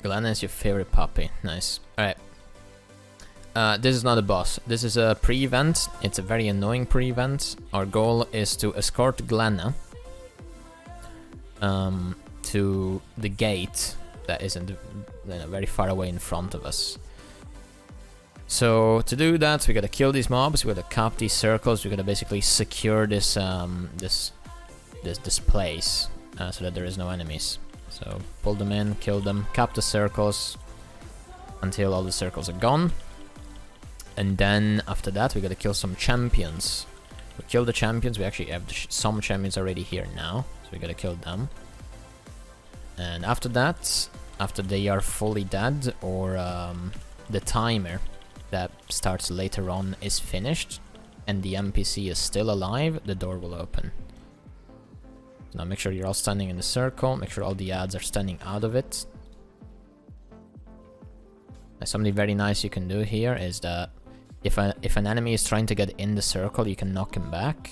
Glenna is your favorite puppy. Nice. Alright. This is not a boss. This is a pre-event. It's a very annoying pre-event. Our goal is to escort Glenna to the gate that isn't very far away in front of us. So to do that, we gotta kill these mobs. We gotta cap these circles. We gotta basically secure this this place so that there is no enemies. So pull them in, kill them, cap the circles until all the circles are gone. And then after that, we gotta kill some champions. We kill the champions. We actually have some champions already here now, so we gotta kill them. And after that, after they are fully dead, or the timer that starts later on is finished, and the NPC is still alive, the door will open. Now make sure you're all standing in the circle. Make sure all the ads are standing out of it. Now, something very nice you can do here is that if an enemy is trying to get in the circle, you can knock him back.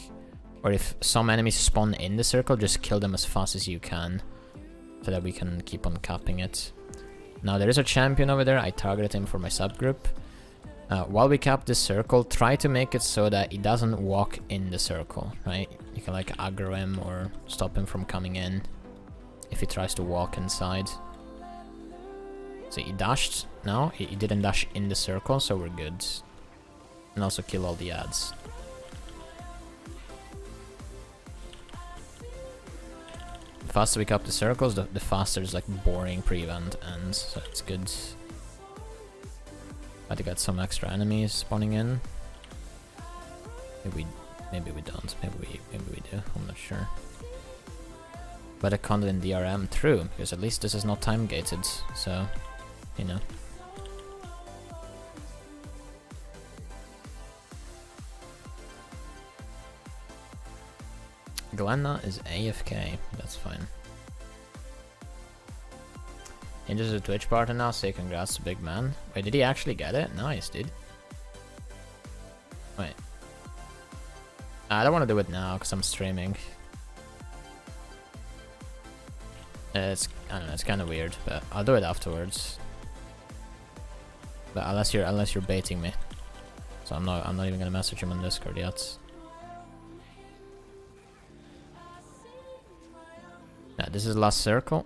Or if some enemies spawn in the circle, just kill them as fast as you can, so that we can keep on capping it. Now there is a champion over there. I targeted him for my subgroup. While we cap this circle, try to make it so that he doesn't walk in the circle, right? You can like aggro him or stop him from coming in if he tries to walk inside. So he dashed. No, he didn't dash in the circle, so we're good. And also kill all the ads. The faster we cap the circles, the faster this like boring pre-event ends, so it's good. I to get some extra enemies spawning in. Maybe we don't. Maybe we do. I'm not sure. But I can't in DRM through, because at least this is not time gated. So, you know. Glenna is AFK. That's fine. Ninja's a Twitch partner now, say congrats to Big Man. Wait, did he actually get it? Nice, dude. Wait. I don't want to do it now, because I'm streaming. I don't know, it's kind of weird, but I'll do it afterwards. But unless you're baiting me. So I'm not even gonna message him on Discord yet. Yeah, this is last circle.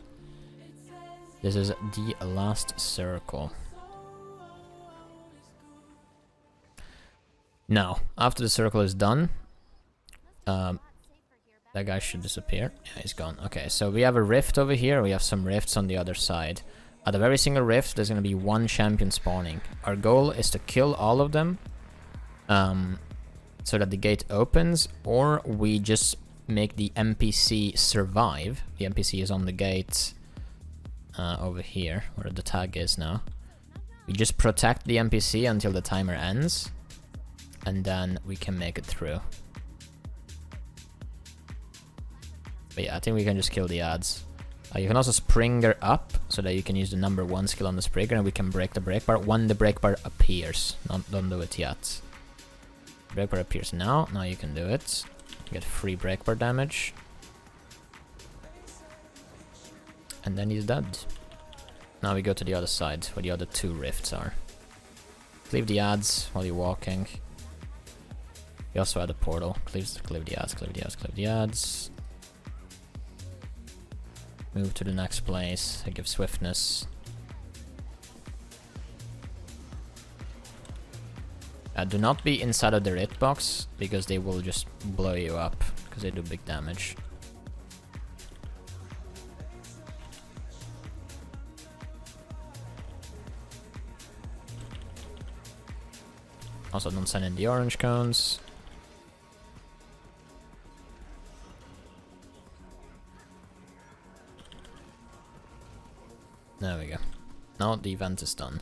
This is the last circle. Now, after the circle is done, that guy should disappear. Yeah, he's gone. Okay, so we have a rift over here. We have some rifts on the other side. At every single rift, there's going to be one champion spawning. Our goal is to kill all of them, so that the gate opens, or we just make the NPC survive. The NPC is on the gate over here, where the tag is now. We just protect the NPC until the timer ends, and then we can make it through. But yeah, I think we can just kill the ads. You can also Springer up, so that you can use the number 1 skill on the Springer, and we can break the break bar when the break bar appears. Don't do it yet. Break bar appears now. Now you can do it. You get free break bar damage. And then he's dead. Now we go to the other side, where the other 2 rifts are. Cleave the ads while you're walking. We also had a portal. Cleave the ads, cleave the ads, cleave the ads. Move to the next place. I give swiftness. Do not be inside of the red box, because they will just blow you up, because they do big damage. Also, don't send in the orange cones. There we go. Now the event is done.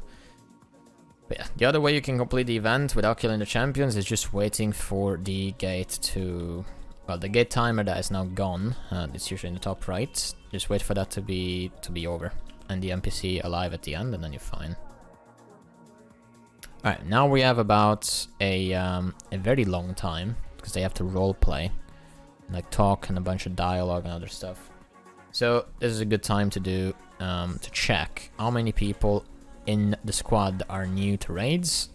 But yeah, the other way you can complete the event without killing the champions is just waiting for the gate to... Well, the gate timer that is now gone. It's usually in the top right. Just wait for that to be over. And the NPC alive at the end, and then you're fine. Alright, now we have about a very long time, because they have to roleplay. Like talk and a bunch of dialogue and other stuff. So this is a good time to do to check how many people in the squad are new to raids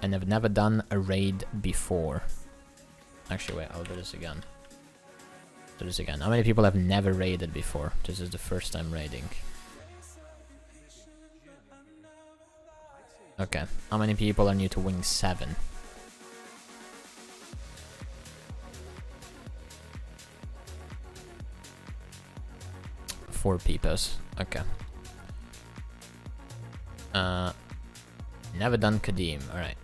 and have never done a raid before. Actually, wait, I'll do this again. Do this again. How many people have never raided before? This is the first time raiding. Okay. How many people are new to Wing 7? Four peepers. Okay. Never done Qadim. Alright.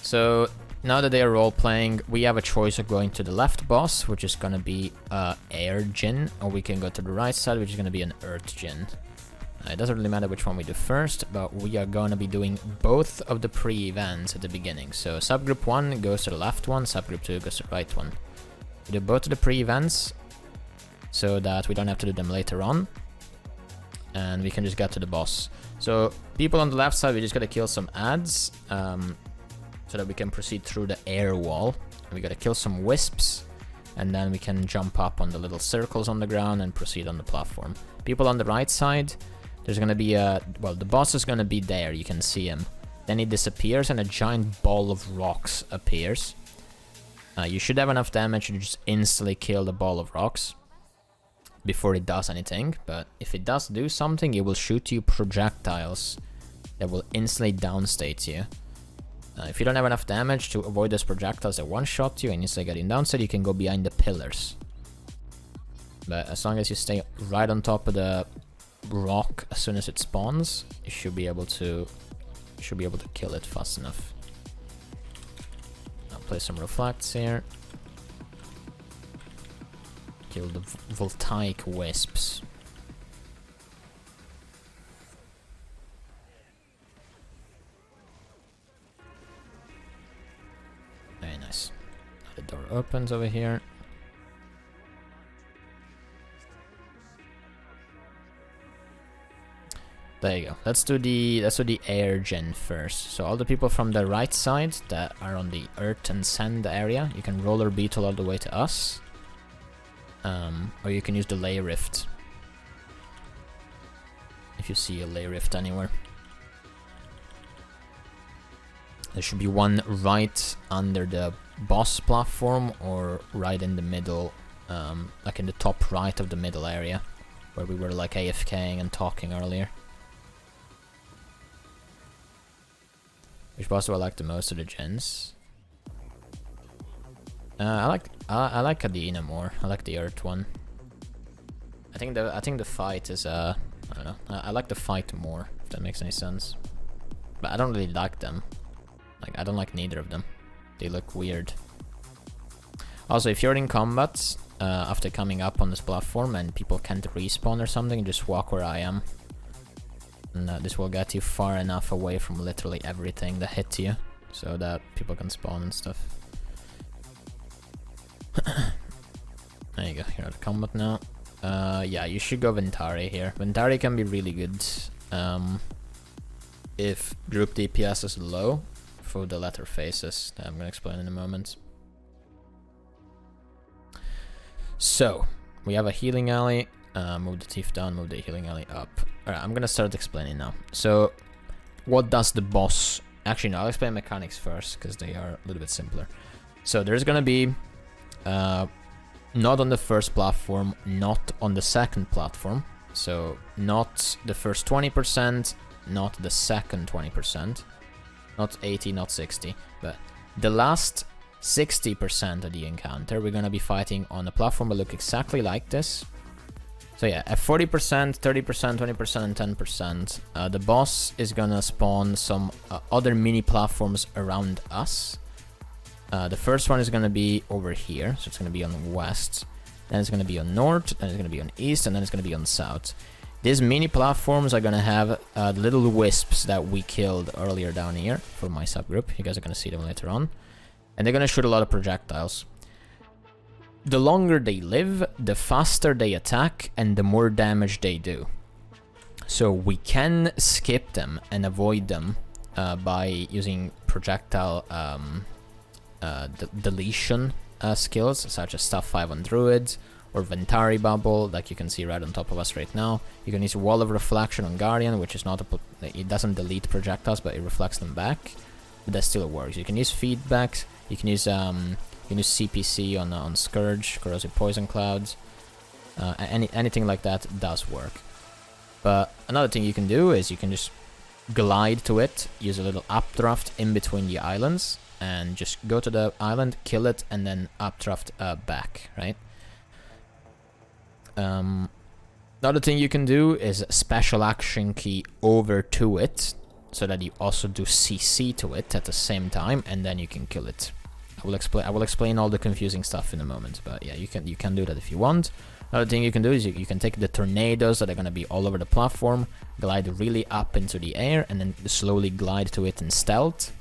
So now that they are role playing, we have a choice of going to the left boss, which is gonna be air Jinn, or we can go to the right side, which is gonna be an earth Jinn. It doesn't really matter which one we do first, but we are gonna be doing both of the pre-events at the beginning. So subgroup 1 goes to the left one, subgroup 2 goes to the right one. We do both of the pre-events so that we don't have to do them later on, and we can just get to the boss. So people on the left side, we just gotta kill some ads so that we can proceed through the air wall. We gotta kill some wisps, and then we can jump up on the little circles on the ground and proceed on the platform. People on the right side, there's gonna be a, well, the boss is gonna be there, you can see him. Then he disappears and a giant ball of rocks appears. You should have enough damage to just instantly kill the ball of rocks before it does anything, but if it does do something, it will shoot you projectiles that will instantly downstate you. If you don't have enough damage to avoid those projectiles that one-shot you and instantly getting downstate, you can go behind the pillars. But as long as you stay right on top of the rock as soon as it spawns, you should be able to kill it fast enough. I'll play some reflects here. Kill the voltaic wisps. Very nice. The door opens over here. There you go. Let's do the air gen first. So all the people from the right side that are on the earth and sand area, you can roller beetle all the way to us. Or you can use the lay rift. If you see a lay rift anywhere. There should be one right under the boss platform or right in the middle, like in the top right of the middle area, where we were like AFKing and talking earlier. Which boss do I like the most of the gens? I like Adina more. I like the Earth one. I think the fight is I don't know. I like the fight more, if that makes any sense. But I don't really like them. Like, I don't like neither of them. They look weird. Also, if you're in combat after coming up on this platform and people can't respawn or something, just walk where I am. And this will get you far enough away from literally everything that hit you, so that people can spawn and stuff. There you go, you're out of combat now. Yeah, you should go Ventari here. Ventari can be really good if group DPS is low for the latter phases that I'm gonna explain in a moment. So, we have a healing alley. Move the thief down, move the healing alley up. Alright, I'm gonna start explaining now. So, what does the boss... Actually, no, I'll explain mechanics first, because they are a little bit simpler. So, there's gonna be... not on the first platform, not on the second platform. So, not the first 20%, not the second 20%. Not 80, not 60. But the last 60% of the encounter, we're gonna be fighting on a platform that look exactly like this. So yeah, at 40%, 30%, 20%, and 10%, the boss is gonna spawn some other mini platforms around us. The first one is gonna be over here, so it's gonna be on west, then it's gonna be on north, then it's gonna be on east, and then it's gonna be on south. These mini platforms are gonna have little wisps that we killed earlier down here for my subgroup. You guys are gonna see them later on. And they're gonna shoot a lot of projectiles. The longer they live, the faster they attack, and the more damage they do. So we can skip them and avoid them by using projectile deletion skills, such as stuff 5 on druids, or Ventari Bubble, like you can see right on top of us right now. You can use Wall of Reflection on Guardian, which is not it doesn't delete projectiles, but it reflects them back. But that still works. You can use feedbacks. You can use CPC on Scourge, Corrosive Poison Clouds. Anything like that does work. But another thing you can do is you can just glide to it, use a little updraft in between the islands, and just go to the island, kill it, and then updraft back, right? Another thing you can do is special action key over to it, so that you also do CC to it at the same time, and then you can kill it. I will explain all the confusing stuff in a moment, but yeah, you can do that if you want. Another thing you can do is you can take the tornadoes that are gonna be all over the platform, glide really up into the air, and then slowly glide to it in stealth.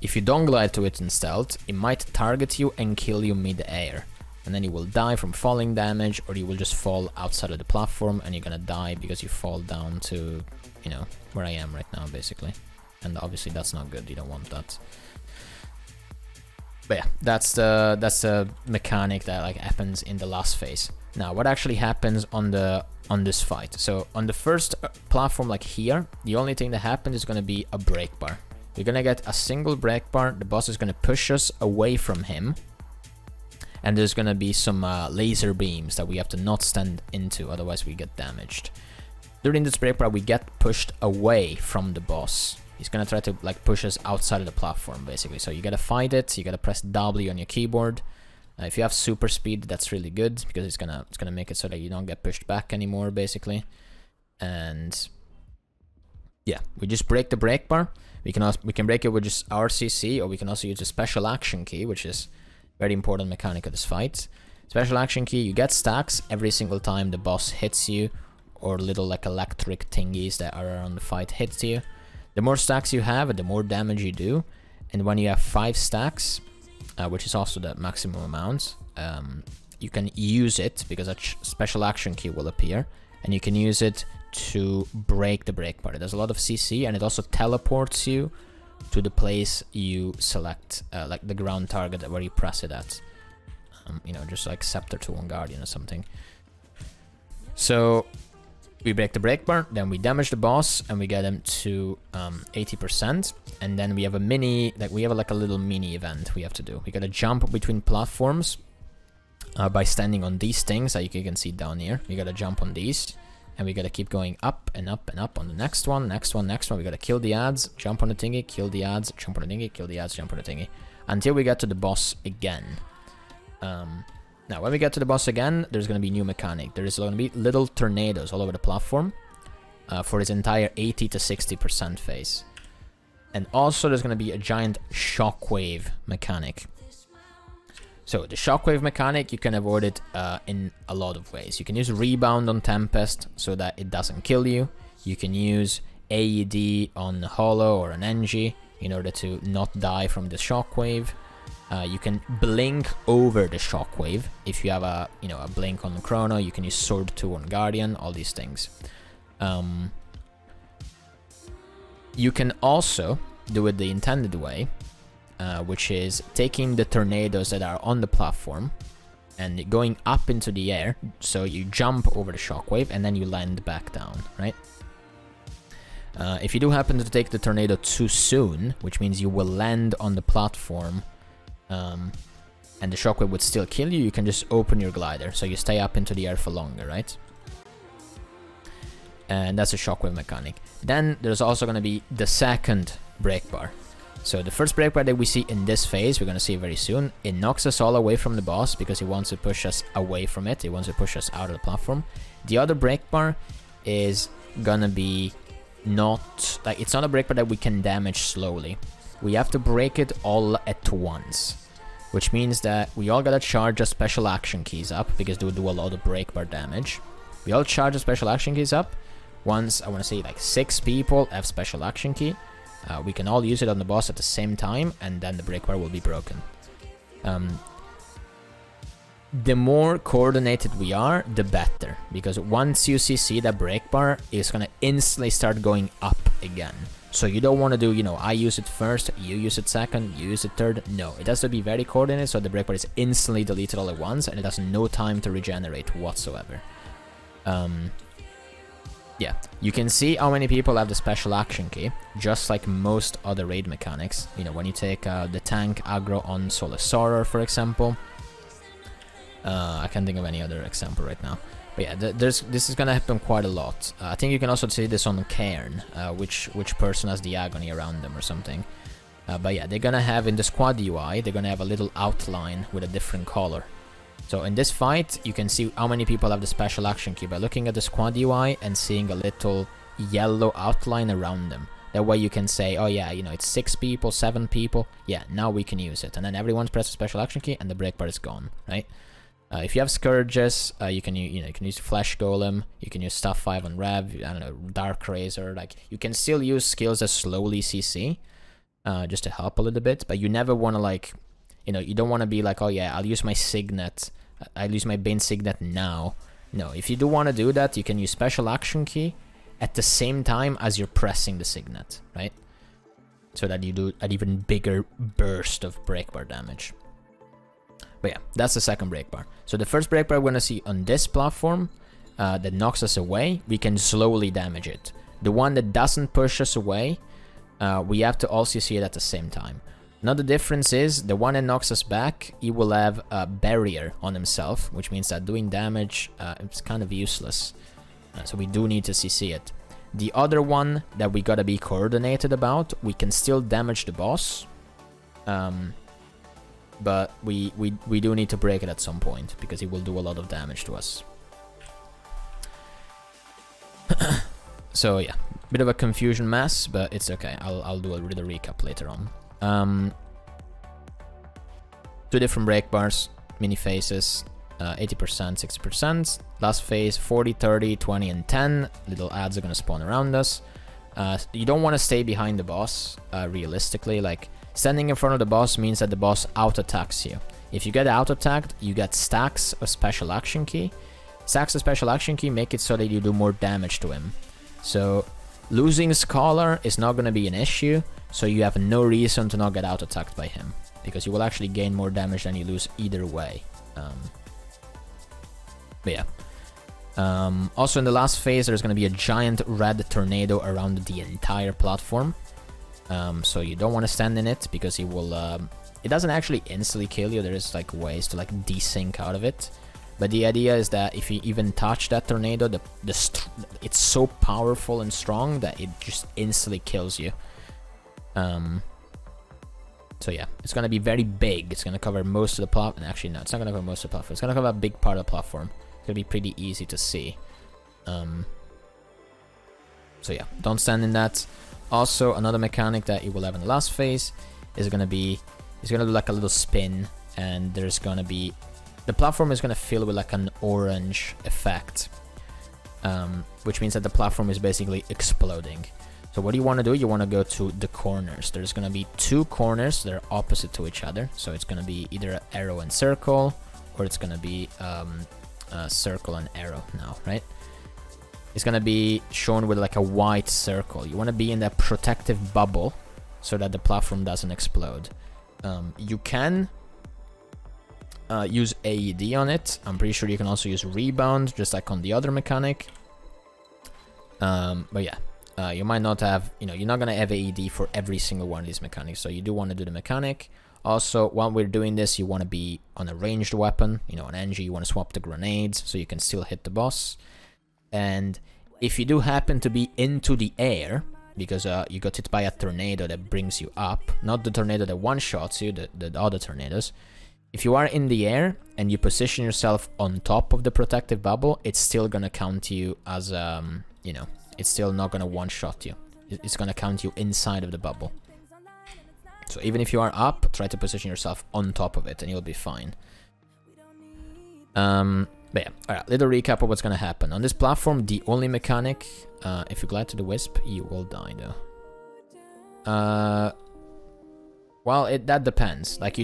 If you don't glide to it in stealth, it might target you and kill you mid-air. And then you will die from falling damage, or you will just fall outside of the platform and you're gonna die because you fall down to, you know, where I am right now, basically. And obviously that's not good, you don't want that. But yeah, that's the mechanic that like happens in the last phase. Now, what actually happens on this fight? So on the first platform, like here, the only thing that happens is gonna be a break bar. You're gonna get a single break bar. The boss is gonna push us away from him, and there's gonna be some laser beams that we have to not stand into, otherwise we get damaged. During this break bar, we get pushed away from the boss. He's gonna try to like push us outside of the platform, basically. So you gotta fight it. You gotta press W on your keyboard. If you have super speed, that's really good because it's gonna make it so that you don't get pushed back anymore, basically. And yeah, we just break the break bar. We can break it with just RCC, or we can also use a special action key, which is very important mechanic of this fight. Special action key, you get stacks every single time the boss hits you, or little like electric thingies that are around the fight hits you. The more stacks you have, the more damage you do. And when you have 5 stacks, which is also the maximum amount, you can use it because a special action key will appear, and you can use it to break the break bar. It does a lot of CC, and it also teleports you to the place you select, like the ground target where you press it at. You know, just like Scepter 2 on Guardian or something. So we break the break bar, then we damage the boss, and we get him to 80%. And then we have a little mini event we have to do. We gotta jump between platforms by standing on these things that you can see down here. We gotta jump on these, and we gotta keep going up and up and up on the next one. We gotta kill the ads, jump on the thingy, kill the ads, jump on the thingy, kill the ads, jump on the thingy, until we get to the boss again. Now, when we get to the boss again, there's going to be new mechanic. There is going to be little tornadoes all over the platform for its entire 80 to 60% phase. And also, there's going to be a giant shockwave mechanic. So, the shockwave mechanic, you can avoid it in a lot of ways. You can use Rebound on Tempest so that it doesn't kill you. You can use AED on Hollow or an NG in order to not die from the shockwave. You can blink over the shockwave. If you have a blink on Chrono, you can use Sword 2 on Guardian, all these things. You can also do it the intended way, which is taking the tornadoes that are on the platform and going up into the air. So you jump over the shockwave and then you land back down, right? If you do happen to take the tornado too soon, which means you will land on the platform, and the shockwave would still kill you, you can just open your glider, so you stay up into the air for longer, right? And that's a shockwave mechanic. Then there's also going to be the second break bar. So the first break bar that we see in this phase, we're going to see very soon. It knocks us all away from the boss because he wants to push us away from it. He wants to push us out of the platform. The other break bar is gonna be it's not a break bar that we can damage slowly. We have to break it all at once, which means that we all gotta charge our special action keys up because they will do a lot of break bar damage. We all charge our special action keys up. Once, I want to say like 6 people have special action key. We can all use it on the boss at the same time, and then the break bar will be broken. The more coordinated we are, the better, because once you CC that break bar, it's gonna instantly start going up again. So you don't want to do, you know, I use it first, you use it second, you use it third. No, it has to be very coordinated so the breakbar is instantly deleted all at once and it has no time to regenerate whatsoever. Yeah, you can see how many people have the special action key, just like most other raid mechanics. You know, when you take the tank aggro on Solar, for example. I can't think of any other example right now. But yeah, this is gonna happen quite a lot. I think you can also see this on Cairn, which person has the agony around them or something. But yeah, they're gonna have in the squad UI, they're gonna have a little outline with a different color. So in this fight, you can see how many people have the special action key by looking at the squad UI and seeing a little yellow outline around them. That way you can say, oh yeah, you know, it's 6 people, 7 people. Yeah, now we can use it. And then everyone's pressed the special action key and the breakbar is gone, right? If you have Scourges, you can use Flesh Golem, you can use Stuff 5 on Rev, I don't know, Dark Razor, like, you can still use skills that slowly CC, just to help a little bit, but you never want to, like, you know, you don't want to be like, oh yeah, I'll use my Signet, I'll use my Bane Signet now. No, if you do want to do that, you can use Special Action Key at the same time as you're pressing the Signet, right? So that you do an even bigger burst of breakbar damage. But yeah, that's the second breakbar. So the first breakbar we're gonna see on this platform that knocks us away, we can slowly damage it. The one that doesn't push us away, we have to also see it at the same time. Now the difference is, the one that knocks us back, he will have a barrier on himself, which means that doing damage, it's kind of useless. So we do need to CC it. The other one that we gotta be coordinated about, we can still damage the boss. But we do need to break it at some point, because he will do a lot of damage to us. So yeah, bit of a confusion mess, but it's okay. I'll do a little recap later on. 2 different breakbars, mini phases, 80%, 60%. Last phase, 40, 30, 20, and 10. Little ads are gonna spawn around us. You don't want to stay behind the boss, realistically. Like, standing in front of the boss means that the boss out-attacks you. If you get out-attacked, you get stacks of special action key. Stacks of special action key make it so that you do more damage to him. So, losing Scholar is not going to be an issue, so you have no reason to not get out-attacked by him, because you will actually gain more damage than you lose either way. But yeah. Also in the last phase, there's going to be a giant red tornado around the entire platform. So you don't want to stand in it, because he will, it doesn't actually instantly kill you. There is like ways to like desync out of it. But the idea is that if you even touch that tornado, it's so powerful and strong that it just instantly kills you. So yeah, it's going to be very big. It's going to cover most of the platform. Actually, no, it's not going to cover most of the platform. It's going to cover a big part of the platform. It's going to be pretty easy to see. So yeah, don't stand in that. Also, another mechanic that you will have in the last phase is going to be, it's going to do like a little spin, and there's going to be, the platform is going to fill with like an orange effect, which means that the platform is basically exploding. So what do you want to do? You want to go to the corners. There's going to be 2 corners that are opposite to each other. So it's going to be either arrow and circle, or it's going to be circle and arrow now, right? It's going to be shown with like a white circle. You want to be in that protective bubble so that the platform doesn't explode. You can use AED on it. I'm pretty sure you can also use rebound, just like on the other mechanic. But yeah. You might not have, you're not going to have AED for every single one of these mechanics, so you do want to do the mechanic. Also, while we're doing this, you want to be on a ranged weapon, an NG, you want to swap the grenades, so you can still hit the boss. And if you do happen to be into the air, because you got hit by a tornado that brings you up, not the tornado that one-shots you, the other tornadoes. If you are in the air, and you position yourself on top of the protective bubble, it's still going to count you as, it's still not going to one-shot you. It's going to count you inside of the bubble. So even if you are up, try to position yourself on top of it and you'll be fine. But yeah, alright, little recap of what's going to happen. On this platform, the only mechanic, if you glide to the Wisp, you will die though. Well, that depends. Like,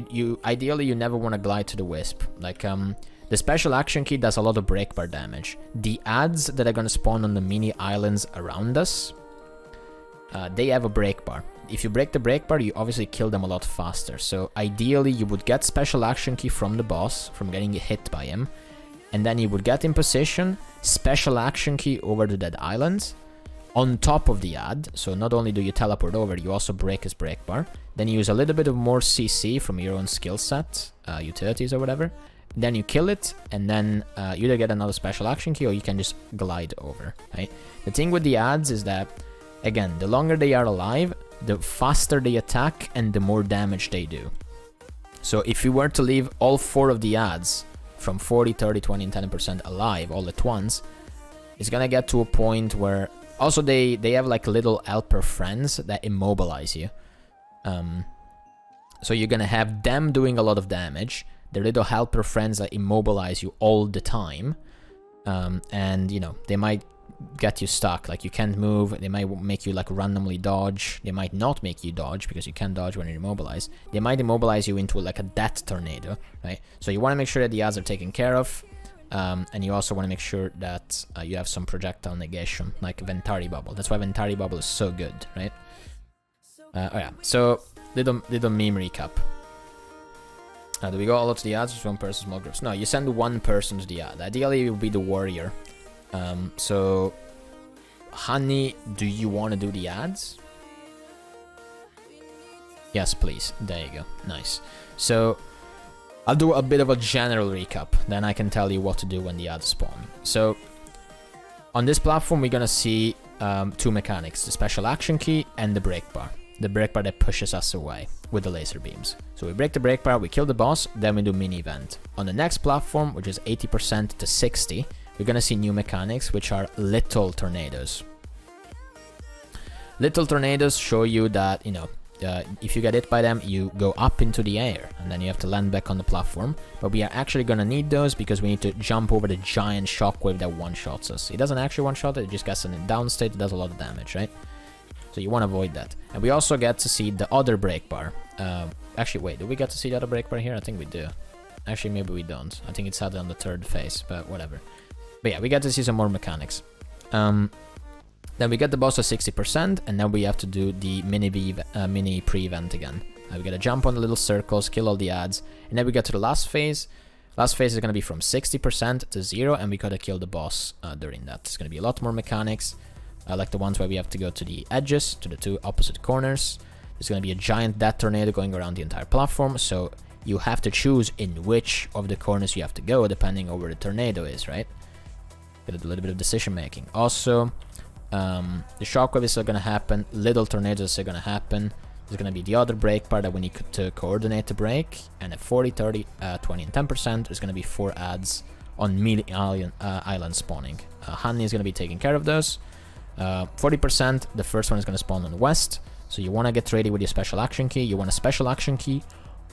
ideally you never want to glide to the Wisp. Like, the special action key does a lot of breakbar damage. The ads that are going to spawn on the mini islands around us, they have a break bar. If you break the break bar, you obviously kill them a lot faster. So ideally, you would get special action key from the boss, from getting hit by him. And then you would get in position, special action key over to that island, on top of the ad. So not only do you teleport over, you also break his break bar. Then you use a little bit of more CC from your own skill set, utilities or whatever. Then you kill it, and then you either get another special action key or you can just glide over, right? The thing with the ads is that, again, the longer they are alive, the faster they attack and the more damage they do. So if you were to leave all 4 of the ads from 40, 30, 20, and 10% alive all at once, it's gonna get to a point where... Also, they have like little helper friends that immobilize you. So you're gonna have them doing a lot of damage, the little helper friends that immobilize you all the time, and, you know, they might get you stuck, like you can't move, they might make you like randomly dodge, they might not make you dodge because you can't dodge when you're immobilized, they might immobilize you into like a death tornado, right? So you want to make sure that the ads are taken care of, and you also want to make sure that you have some projectile negation, like Ventari Bubble. That's why Ventari Bubble is so good, right? Oh yeah, so little meme recap. Do we go all to the ads, just one person, small groups? No, you send one person to the ad. Ideally, it would be the warrior. So, Honey, do you want to do the ads? Yes, please. There you go. Nice. So, I'll do a bit of a general recap, then I can tell you what to do when the ads spawn. So, on this platform, we're gonna see 2 mechanics, the special action key and the break bar. The break bar that pushes us away with the laser beams. So we break the break bar, we kill the boss, then we do mini event. On the next platform, which is 80% to 60, we're gonna see new mechanics, which are little tornadoes. Little tornadoes show you that, you know, if you get hit by them, you go up into the air, and then you have to land back on the platform. But we are actually gonna need those because we need to jump over the giant shockwave that one-shots us. It doesn't actually one-shot it, it just gets in a down state, it does a lot of damage, right? So you want to avoid that. And we also get to see the other break bar. Actually, wait, do we get to see the other break bar here? I think we do. Actually, maybe we don't. I think it's added on the 3rd phase, but whatever. But yeah, we get to see some more mechanics. Then we get the boss at 60%, and then we have to do the mini pre-event again. We gotta jump on the little circles, kill all the ads, and then we get to the last phase. Last phase is gonna be from 60% to 0, and we gotta kill the boss during that. There's gonna be a lot more mechanics. Like the ones where we have to go to the edges, to the 2 opposite corners. There's going to be a giant death tornado going around the entire platform, so you have to choose in which of the corners you have to go, depending on where the tornado is, right? Got a little bit of decision making. Also, the shockwave is still going to happen, little tornadoes are still going to happen. There's going to be the other break part that we need to coordinate the break, and at 40, 30, 20, and 10%, there's going to be 4 ads on Mela island spawning. Honey is going to be taking care of those. 40%, the first one is going to spawn on the west, so you want to get ready with your special action key. You want a special action key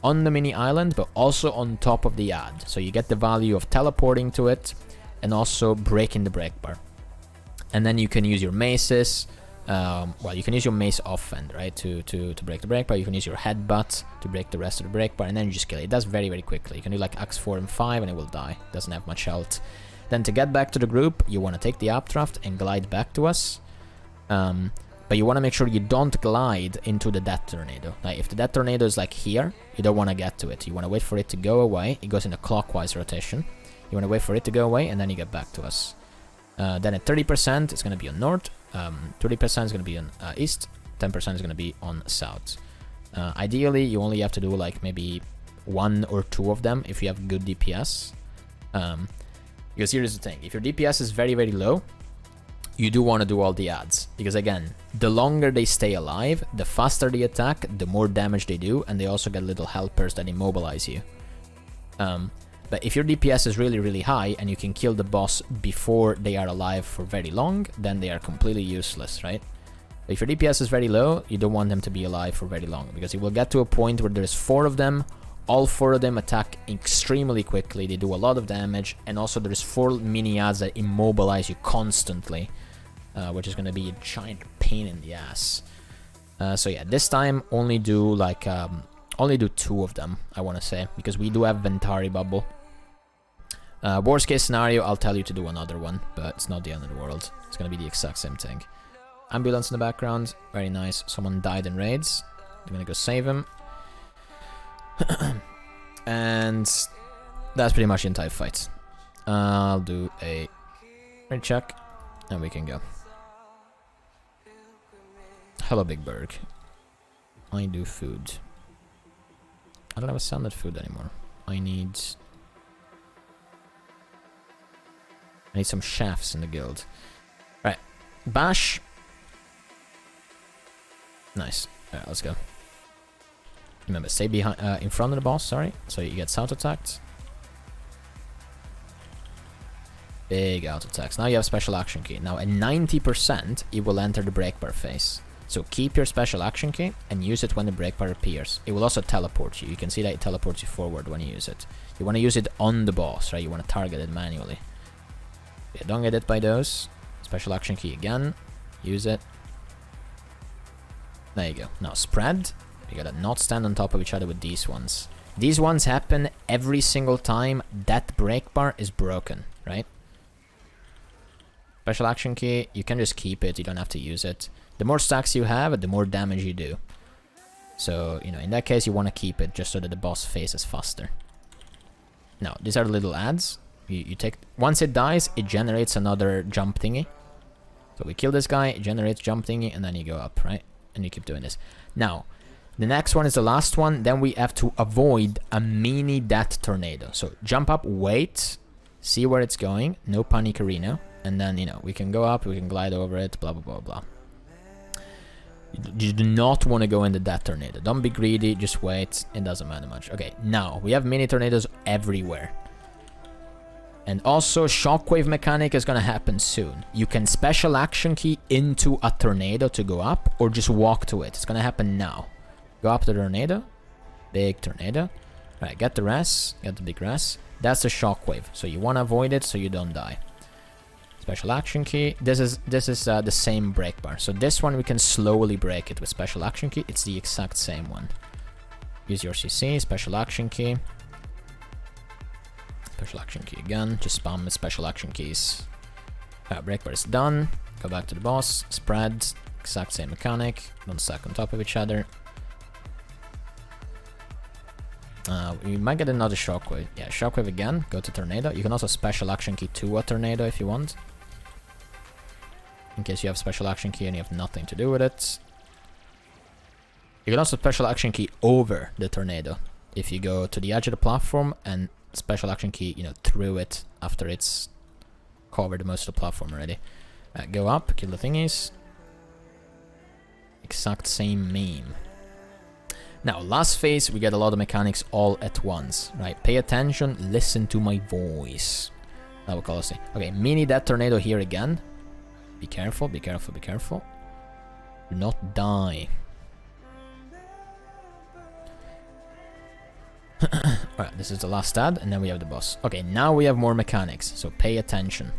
on the mini island, but also on top of the ad, so you get the value of teleporting to it and also breaking the break bar. And then you can use your maces. Well, you can use your mace offhand, right, to break the break bar. You can use your headbutt to break the rest of the break bar, and then you just kill it. It does very, very quickly. You can do like Axe 4 and 5 and it will die. It doesn't have much health. Then to get back to the group, you want to take the updraft and glide back to us. But you want to make sure you don't glide into the death tornado. Like if the death tornado is like here, you don't want to get to it. You want to wait for it to go away. It goes in a clockwise rotation. You want to wait for it to go away and then you get back to us. Then at 30%, it's going to be on north. 30% is going to be on east. 10% is going to be on south. Ideally, you only have to do like maybe 1 or 2 of them if you have good DPS. Because here's the thing, if your DPS is very, very low, you do want to do all the ads. Because again, the longer they stay alive, the faster they attack, the more damage they do, and they also get little helpers that immobilize you. But if your DPS is really, really high, and you can kill the boss before they are alive for very long, then they are completely useless, right? But if your DPS is very low, you don't want them to be alive for very long, because it will get to a point where there's 4 of them. All 4 of them attack extremely quickly, they do a lot of damage, and also there's 4 mini ads that immobilize you constantly, which is going to be a giant pain in the ass. So yeah, this time only do like only do 2 of them, I want to say, because we do have Ventari Bubble. Worst case scenario, I'll tell you to do another one, but it's not the end of the world. It's going to be the exact same thing. Ambulance in the background. Very nice. Someone died in raids. I'm gonna go save him. And that's pretty much the entire fight. I'll do a raid check, and we can go. Hello, Big Berg. I do food. I don't have a standard food anymore. I need some chefs in the guild. Right. Bash. Nice. Alright, let's go. Remember, stay behind, in front of the boss, sorry. So you get south attacked. Big auto attacks. Now you have special action key. Now at 90%, it will enter the break bar phase. So keep your special action key and use it when the break bar appears. It will also teleport you. You can see that it teleports you forward when you use it. You want to use it on the boss, right? You want to target it manually. Yeah, don't get hit by those. Special action key again. Use it. There you go. Now spread. You gotta not stand on top of each other with these ones. These ones happen every single time that break bar is broken, right? Special action key, you can just keep it, you don't have to use it. The more stacks you have, the more damage you do. So, you know, in that case you want to keep it just so that the boss phases faster. Now, these are the little ads. You take, once it dies, it generates another jump thingy. So we kill this guy, it generates jump thingy, and then you go up, right? And you keep doing this. Now, the next one is the last one, then we have to avoid a mini death tornado. So jump up, wait, see where it's going, no panic arena, and then, you know, we can go up, we can glide over it, blah, blah, blah, blah. You do not want to go in the death tornado. Don't be greedy, just wait, it doesn't matter much. Okay, now, we have mini tornadoes everywhere. And also, shockwave mechanic is gonna happen soon. You can special action key into a tornado to go up, or just walk to it. It's gonna happen now. Go up to the tornado. Big tornado. Alright, get the res. Get the big res. That's the shockwave. So you want to avoid it so you don't die. Special action key. This is the same break bar. So this one we can slowly break it with special action key. It's the exact same one. Use your CC. Special action key. Special action key again. Just spam with special action keys. Break bar is done. Go back to the boss. Spread. Exact same mechanic. Don't stack on top of each other. We might get another shockwave. Yeah, shockwave again. Go to tornado. You can also special action key to a tornado if you want. In case you have special action key and you have nothing to do with it. You can also special action key over the tornado. If you go to the edge of the platform and special action key, you know, through it after it's covered most of the platform already. Go up, kill the thingies. Exact same meme. Now, last phase, we get a lot of mechanics all at once, right? Pay attention, listen to my voice. That will call us. Okay, mini death tornado here again. Be careful, be careful, be careful. Do not die. Alright, this is the last ad, and then we have the boss. Okay, now we have more mechanics, so pay attention.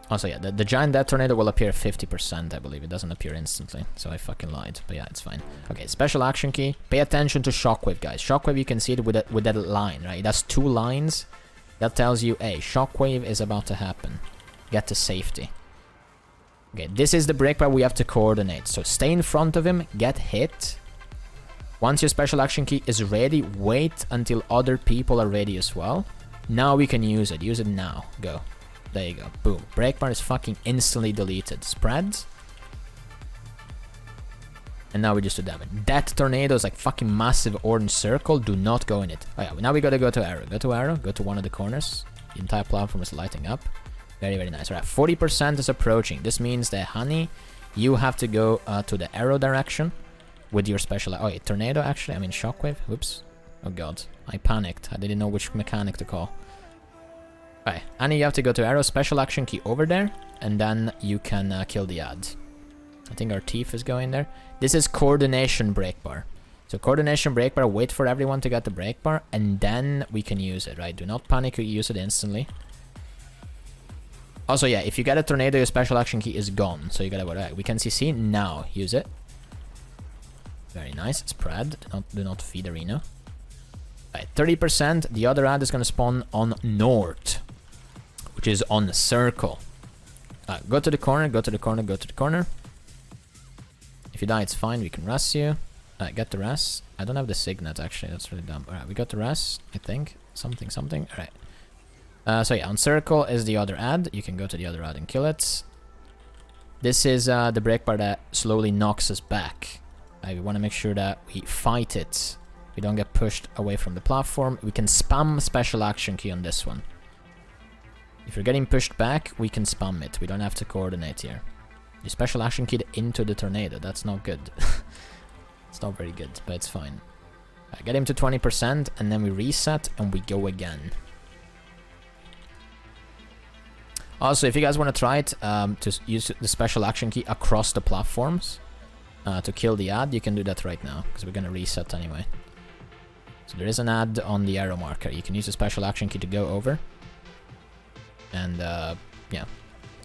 Also, yeah, the giant death tornado will appear 50%, I believe. It doesn't appear instantly, so I fucking lied. But yeah, it's fine. Okay, special action key. Pay attention to shockwave, guys. Shockwave, you can see it with that line, right? It has 2 lines. That tells you, hey, shockwave is about to happen. Get to safety. Okay, this is the break bar we have to coordinate. So stay in front of him, get hit. Once your special action key is ready, wait until other people are ready as well. Now we can use it. Use it now. Go. There you go. Boom. Break bar is fucking instantly deleted. Spread. And now we just do damage. That tornado is like fucking massive orange circle. Do not go in it. Oh yeah, now we gotta go to arrow. Go to arrow. Go to one of the corners. The entire platform is lighting up. Very, very nice. Alright, 40% is approaching. This means that, honey, you have to go to the arrow direction with your special... Oh, yeah, tornado, actually. I mean, shockwave. Whoops. Oh, God. I panicked. I didn't know which mechanic to call. Alright, Annie, you have to go to arrow, special action key over there, and then you can kill the ad. I think our thief is going there. This is coordination break bar. So coordination break bar, wait for everyone to get the break bar, and then we can use it, right? Do not panic, you use it instantly. Also, yeah, if you get a tornado, your special action key is gone, so you gotta go back. We can CC now, use it. Very nice, spread, do not feed arena. Right, 30%, the other ad is gonna spawn on north, which is on the circle. Go to the corner, go to the corner, go to the corner. If you die, it's fine. We can rest you. Get the rest. I don't have the signet, actually. That's really dumb. Alright, we got the rest, I think. Something, something. Alright. So yeah, on circle is the other ad. You can go to the other ad and kill it. This is the break bar that slowly knocks us back. We want to make sure that we fight it. We don't get pushed away from the platform. We can spam special action key on this one. If you're getting pushed back, we can spam it. We don't have to coordinate here. You special action keyed into the tornado. That's not good. It's not very good, but it's fine. Get him to 20% and then we reset and we go again. Also, if you guys want to try it, to use the special action key across the platforms to kill the ad, you can do that right now, because we're going to reset anyway. So there is an ad on the arrow marker. You can use the special action key to go over. And, yeah,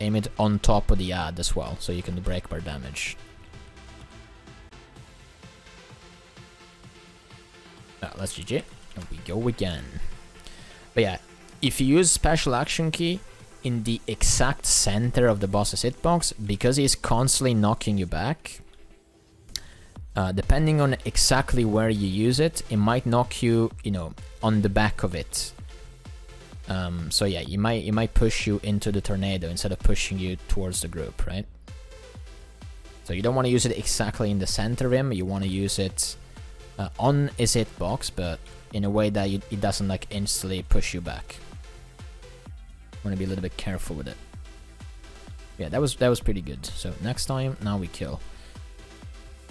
aim it on top of the ad as well, so you can do break bar damage. Let's GG, and we go again. But yeah, if you use special action key in the exact center of the boss's hitbox, because he's constantly knocking you back, depending on exactly where you use it, it might knock you, you know, on the back of it. So yeah, it might push you into the tornado instead of pushing you towards the group, right? So you don't want to use it exactly in the center of him. You want to use it on his hitbox, but in a way that it doesn't like instantly push you back. Want to be a little bit careful with it. Yeah, that was pretty good. So next time, now we kill.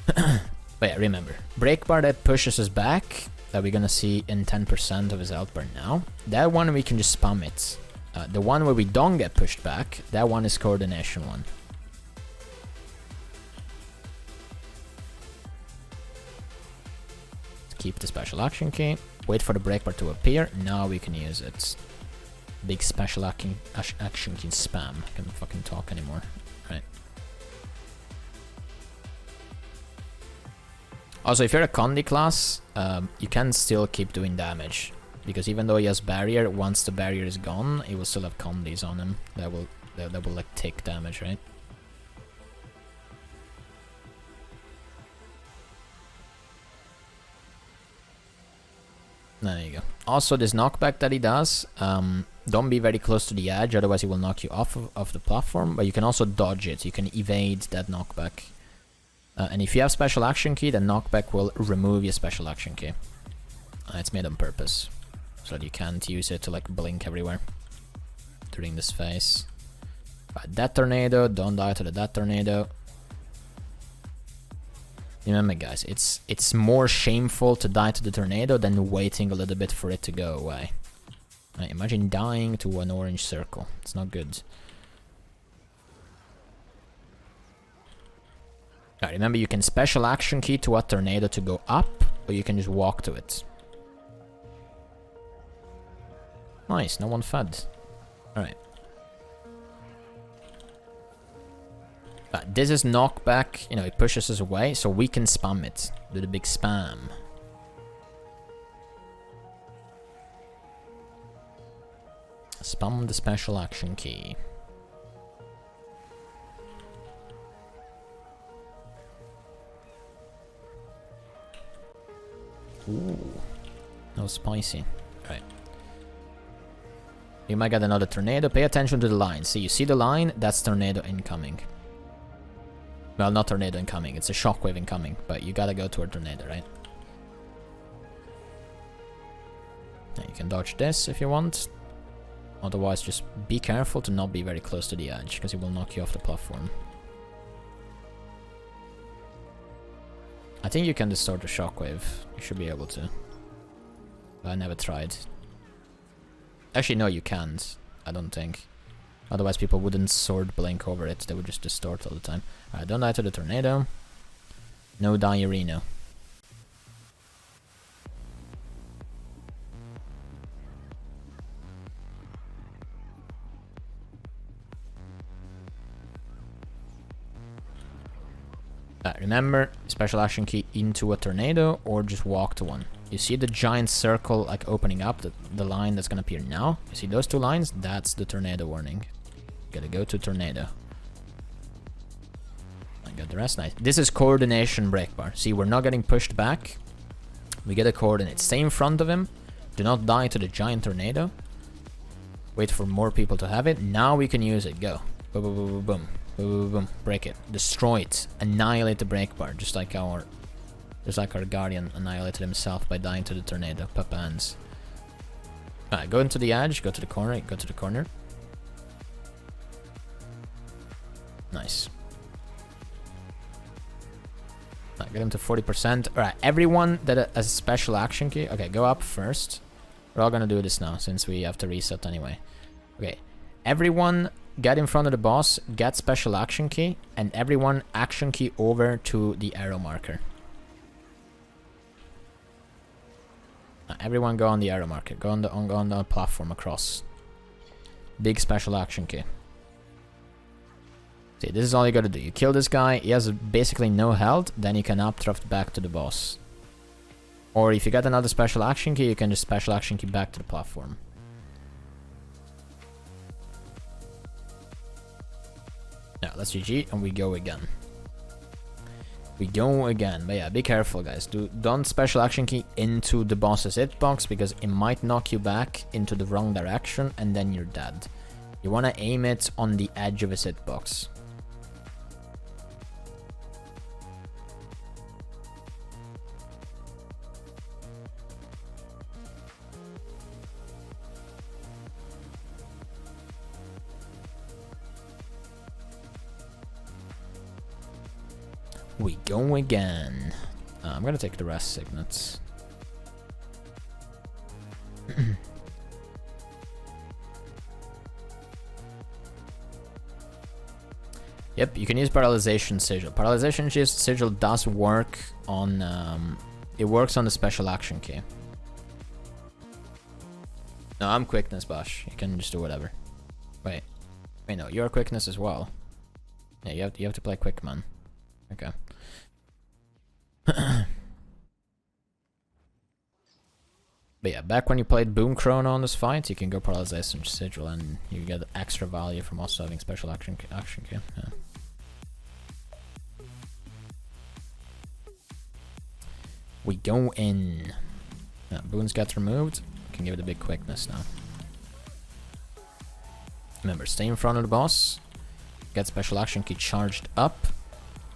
But yeah, remember, break bar that pushes us back, that we're gonna see in 10% of his health bar now. That one we can just spam it. The one where we don't get pushed back, that one is coordination one. Keep the special action key. Wait for the break bar to appear. Now we can use it. Big special action key spam. I can't fucking talk anymore. Right. Also, if you're a Condi class, you can still keep doing damage. Because even though he has barrier, once the barrier is gone, he will still have Condis on him. That will like take damage, right? There you go. Also, this knockback that he does, don't be very close to the edge, otherwise he will knock you off of the platform, but you can also dodge it. You can evade that knockback. And if you have special action key, the knockback will remove your special action key. It's made on purpose, so that you can't use it to like blink everywhere during this phase. That tornado, don't die to that tornado. Remember guys, it's more shameful to die to the tornado than waiting a little bit for it to go away. Right, imagine dying to an orange circle. It's not good. Right, remember you can special action key to a tornado to go up, or you can just walk to it. Nice, no one fed. Alright. This is knockback, you know, it pushes us away, so we can spam it. Do the big spam. Spam the special action key. Ooh, that was spicy. Right. You might get another tornado. Pay attention to the line. See, you see the line? That's tornado incoming. Well, not tornado incoming. It's a shockwave incoming, but you gotta go toward tornado, right? Now you can dodge this if you want. Otherwise, just be careful to not be very close to the edge, because it will knock you off the platform. I think you can distort the shockwave. You should be able to. But I never tried. Actually, no, you can't. I don't think. Otherwise, people wouldn't sword blink over it. They would just distort all the time. Alright, don't die to the tornado. No diarrhea. Remember, special action key into a tornado or just walk to one. You see the giant circle like opening up, the line that's gonna appear now? You see those two lines? That's the tornado warning. Gotta go to tornado. got the rest. Nice. This is coordination break bar. See, we're not getting pushed back. We get a coordinate. Stay in front of him. Do not die to the giant tornado. Wait for more people to have it. Now we can use it. Go. Boom, boom, boom, boom, boom. Boom, boom, boom. Break it. Destroy it. Annihilate the break bar. Just like our guardian annihilated himself by dying to the tornado. Papa hands. Alright, go into the edge. Go to the corner. Go to the corner. Nice. Right, get him to 40%. Alright, everyone that has a special action key. Okay, go up first. We're all gonna do this now since we have to reset anyway. Okay, everyone get in front of the boss, get special action key, and everyone action key over to the arrow marker. Everyone go on the arrow marker. Go on the platform across. Big special action key. See, this is all you gotta do. You kill this guy, he has basically no health, then you can updraft back to the boss. Or if you get another special action key, you can just special action key back to the platform. Yeah, that's GG, and we go again. We go again, but yeah, be careful guys. Don't special action key into the boss's hitbox, because it might knock you back into the wrong direction, and then you're dead. You wanna aim it on the edge of his hitbox. We go again. I'm gonna take the rest signets. Yep, you can use Paralyzation Sigil. Paralyzation Sigil does work on... it works on the special action key. No, I'm Quickness, Bosh. You can just do whatever. Wait. Wait, no, you're Quickness as well. Yeah, you have to play Quick, man. Okay. But yeah, back when you played Boom Chrono on this fight, you can go Paralyzation Sigil and you get extra value from also having special action key. Yeah. We go in. Yeah, boons get removed. Can give it a big quickness now. Remember, stay in front of the boss. Get special action key charged up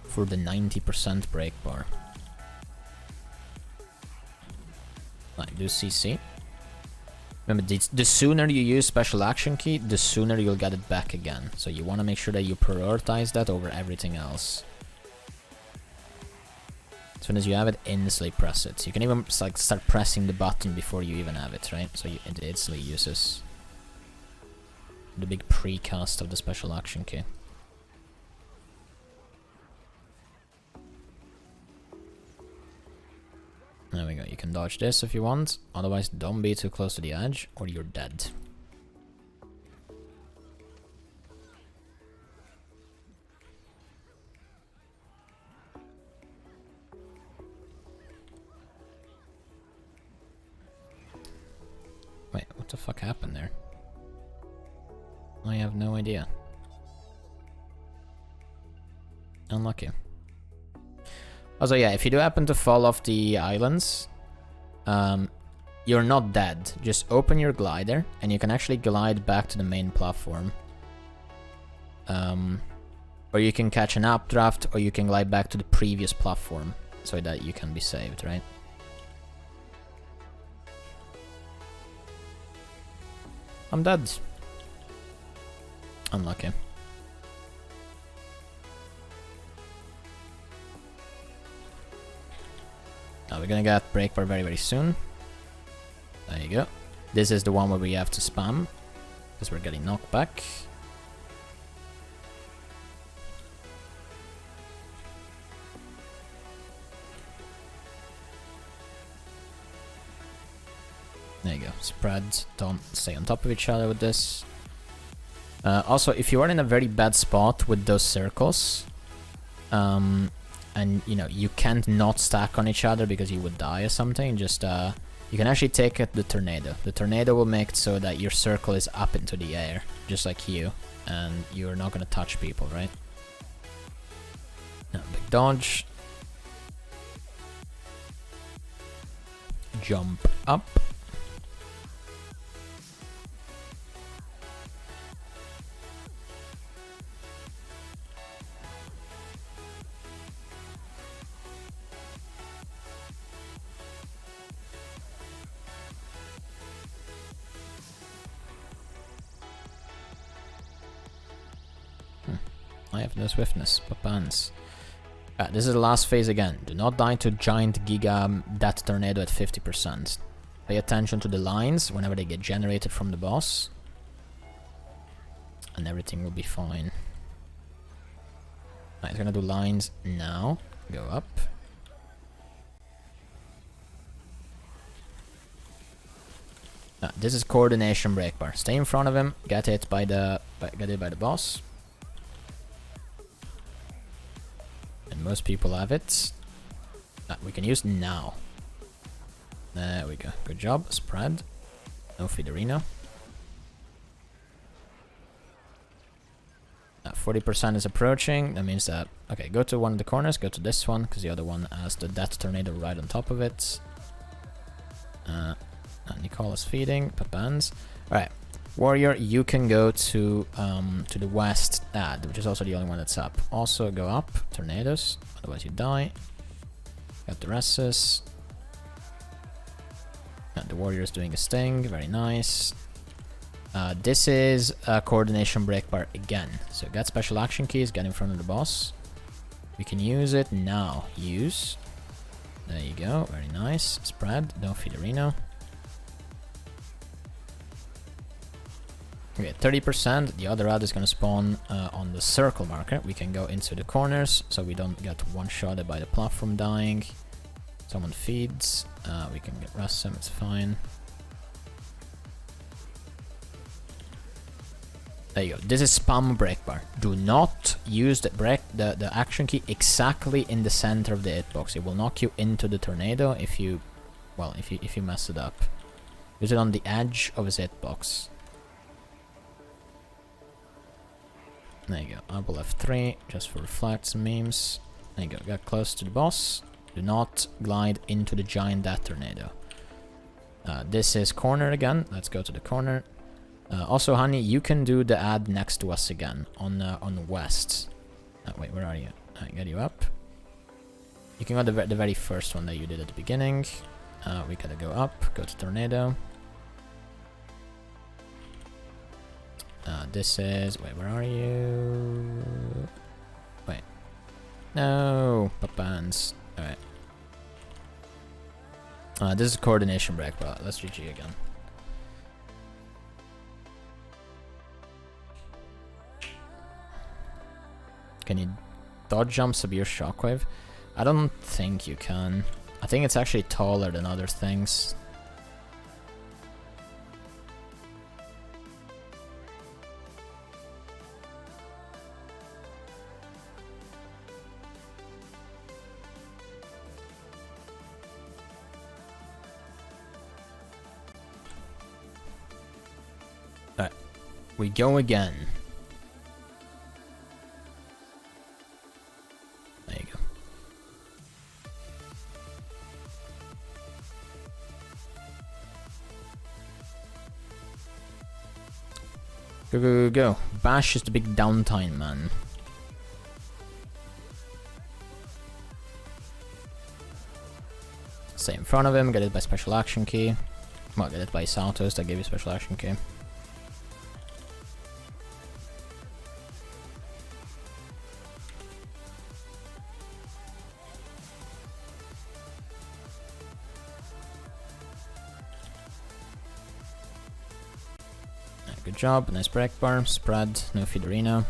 for the 90% break bar. Like, do CC. Remember, the sooner you use special action key, the sooner you'll get it back again. So you want to make sure that you prioritize that over everything else. As soon as you have it, instantly press it. You can even like start pressing the button before you even have it, right? So it instantly uses the big precast of the special action key. There we go, you can dodge this if you want, otherwise don't be too close to the edge or you're dead. Wait, what the fuck happened there? I have no idea. Unlucky. Also, yeah, if you do happen to fall off the islands, you're not dead. Just open your glider, and you can actually glide back to the main platform. Or you can catch an updraft, or you can glide back to the previous platform, so that you can be saved, right? I'm dead. Unlucky. Now we're gonna get break bar very soon. There you go. This is the one where we have to spam, because we're getting knocked back. There you go. Spread. Don't stay on top of each other with this. Also, if you are in a very bad spot with those circles, and you know you can't not stack on each other because you would die or something, just you can actually take it the tornado. The tornado will make it so that your circle is up into the air, just like you, and you're not gonna touch people, right? Now, big dodge. Jump up. I have no swiftness, papans. This is the last phase again. Do not die to giant Giga Death Tornado at 50%. Pay attention to the lines whenever they get generated from the boss. And everything will be fine. It's gonna do lines now. Go up. This is coordination break bar. Stay in front of him. Get it by the boss. And most people have it. We can use now. There we go. Good job. Spread. No Fiorino. 40% is approaching. That means that... Okay, go to one of the corners. Go to this one, because the other one has the Death Tornado right on top of it. Nicole is feeding. Papans. Alright. Warrior, you can go to the west, which is also the only one that's up. Also go up, tornadoes, otherwise you die. Got the Ressus. And the warrior is doing a sting, very nice. This is a coordination break bar again. So get special action keys, get in front of the boss. We can use it now. Use. There you go, very nice. Spread, no Fiorino. Okay, 30%. The other ad is going to spawn on the circle marker. We can go into the corners so we don't get one-shotted by the platform dying. Someone feeds. We can get rest him, it's fine. There you go. This is spam break bar. Do not use the action key exactly in the center of the hitbox. It will knock you into the tornado if you mess it up. Use it on the edge of his hitbox. There you go, Apple F3, just for reflects and memes. There you go, get close to the boss. Do not glide into the giant Death Tornado. This is corner again, let's go to the corner. Also, Honey, you can do the ad next to us again, on the west. Wait, where are you? I get you up. You can go to the very first one that you did at the beginning. We gotta go up, go to Tornado. This is... Wait, where are you? Wait. No! Papans. Alright. This is coordination break, but let's GG again. Can you dodge jump Sabir Shockwave? I don't think you can. I think it's actually taller than other things. Alright, we go again. There you go. Go, go, go, go. Bash is the big downtime, man. Stay in front of him, get it by special action key. Well, get it by Saltos that gave you special action key. Good job, nice break bar, spread, no Fiorino.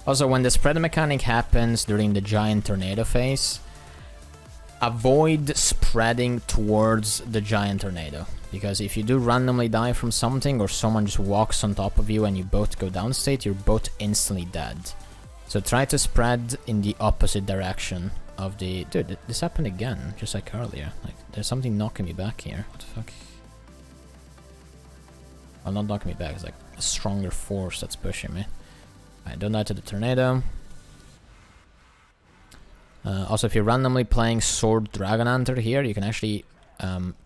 Also, when the spread mechanic happens during the giant tornado phase, avoid spreading towards the giant tornado. Because if you do randomly die from something, or someone just walks on top of you and you both go down state, you're both instantly dead. So try to spread in the opposite direction of the... Dude, this happened again, just like earlier. Like, there's something knocking me back here. What the fuck? Well, not knocking me back, it's like a stronger force that's pushing me. Alright, don't die to the tornado. Also, if you're randomly playing Sword Dragon Hunter here, you can actually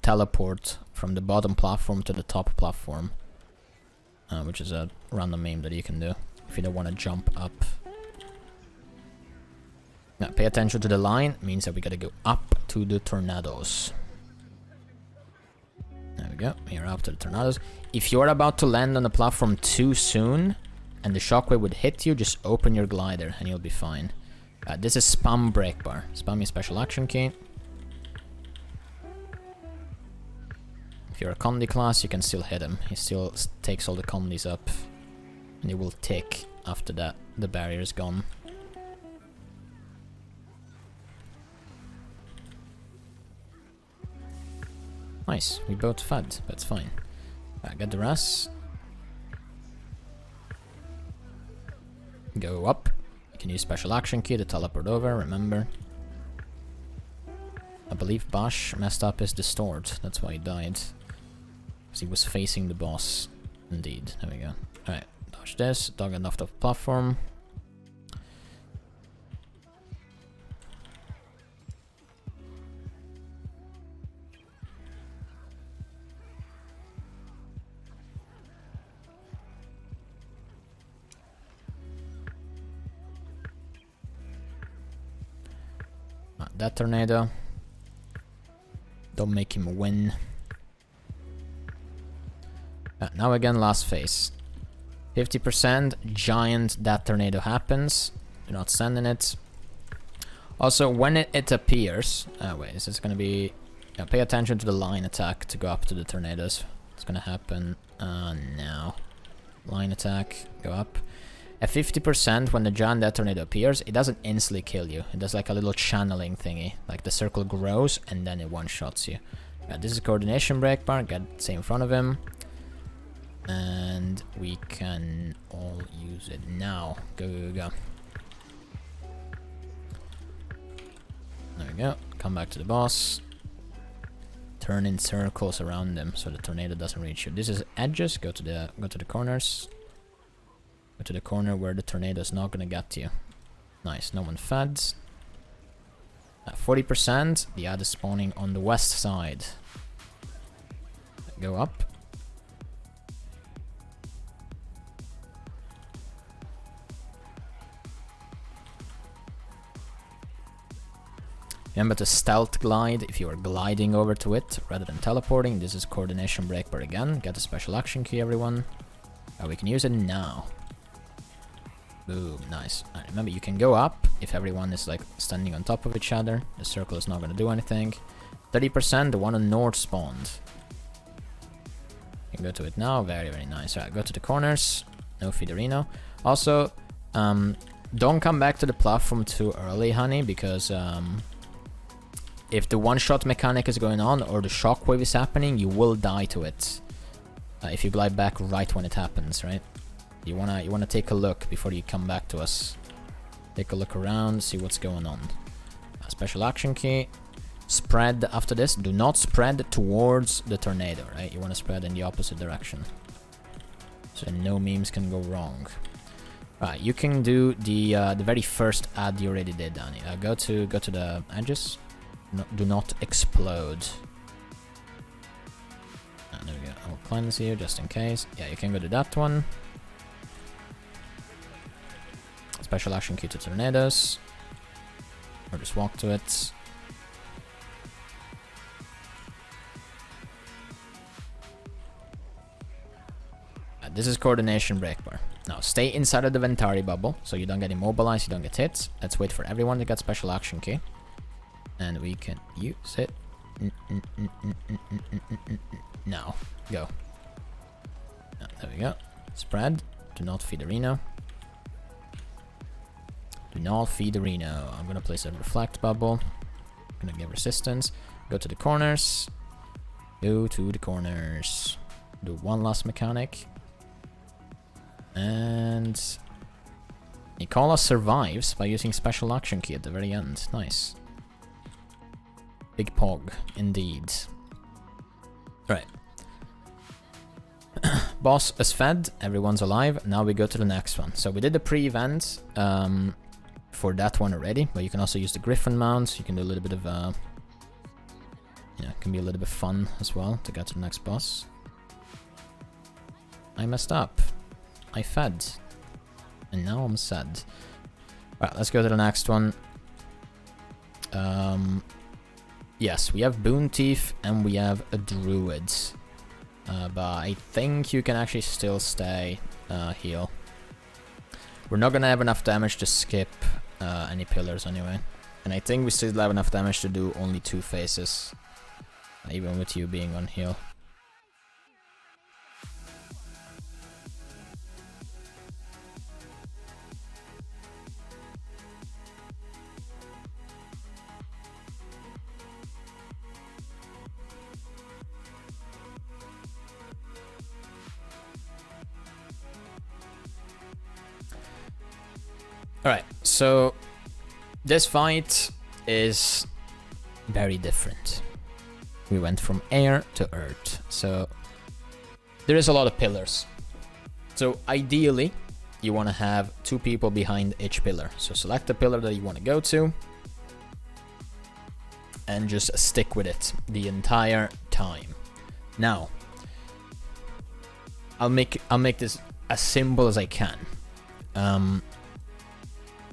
teleport from the bottom platform to the top platform. Which is a random meme that you can do if you don't want to jump up. Now, pay attention to the line, means that we gotta go up to the tornadoes. There we go, we are up to the tornadoes. If you're about to land on the platform too soon, and the shockwave would hit you, just open your glider and you'll be fine. This is spam break bar. Spam your special action key. If you're a Condi class, you can still hit him. He still takes all the Condis up. And he will tick after that the barrier is gone. Nice, we both fed, that's fine. Get the rest. Go up. You can use special action key to teleport over, remember. I believe Bash messed up his distort, that's why he died. Because he was facing the boss. Indeed, there we go. Alright, dodge this, dog it off the platform. That tornado. Don't make him win. Now again, last phase. 50% giant that tornado happens. Do not send in it. Also, when it appears... wait, is this gonna be... Yeah, pay attention to the line attack to go up to the tornadoes. It's gonna happen now. Line attack, go up. At 50%, when the giant death tornado appears, it doesn't instantly kill you. It does like a little channeling thingy. Like the circle grows and then it one-shots you. This is coordination break bar. Get say in front of him. And we can all use it now. Go, go, go. There we go. Come back to the boss. Turn in circles around him so the tornado doesn't reach you. This is edges. Go to the corners. Go to the corner where the tornado is not gonna get to you. Nice, no one fed. 40%, the ad is spawning on the west side. Go up. Remember to stealth glide if you are gliding over to it rather than teleporting. This is coordination break bar again. Get a special action key, everyone. We can use it now. Boom, nice. Right, remember, you can go up if everyone is like standing on top of each other. The circle is not going to do anything. 30%, the one on north spawned. You can go to it now. Very, very nice. Alright, go to the corners. No Fiderino. Also, don't come back to the platform too early, honey, because if the one-shot mechanic is going on or the shockwave is happening, you will die to it. If you glide back right when it happens, right? You wanna take a look before you come back to us. Take a look around, see what's going on. Special action key. Spread after this. Do not spread towards the tornado, right? You wanna spread in the opposite direction. So no memes can go wrong. Right, you can do the very first ad you already did, Danny. Go to the edges. No, do not explode. There we go. I'll cleanse you just in case. Yeah, you can go to that one. Special action key to tornadoes. Or just walk to it. This is coordination break bar. Now stay inside of the Ventari bubble so you don't get immobilized, you don't get hit. Let's wait for everyone to get special action key. And we can use it. Now, go. There we go. Spread. Do not feed Reno. Do not feed Reno. I'm gonna place a reflect bubble. I'm gonna give resistance. Go to the corners. Go to the corners. Do one last mechanic. And Nicola survives by using special action key at the very end. Nice. Big pog, indeed. Right. boss is fed, everyone's alive. Now we go to the next one. So we did the pre-event for that one already, but you can also use the Griffin mounts. You can do a little bit of, it can be a little bit fun as well to get to the next boss. I messed up. I fed. And now I'm sad. Alright, let's go to the next one. Yes, we have Boon Thief and we have a Druid. But I think you can actually still stay heal. We're not gonna have enough damage to skip any pillars anyway. And I think we still have enough damage to do only 2 phases. Even with you being on heal. Alright, so this fight is very different. We went from air to earth, so there is a lot of pillars. So ideally, you want to have 2 people behind each pillar. So select the pillar that you want to go to, and just stick with it the entire time. Now, I'll make this as simple as I can.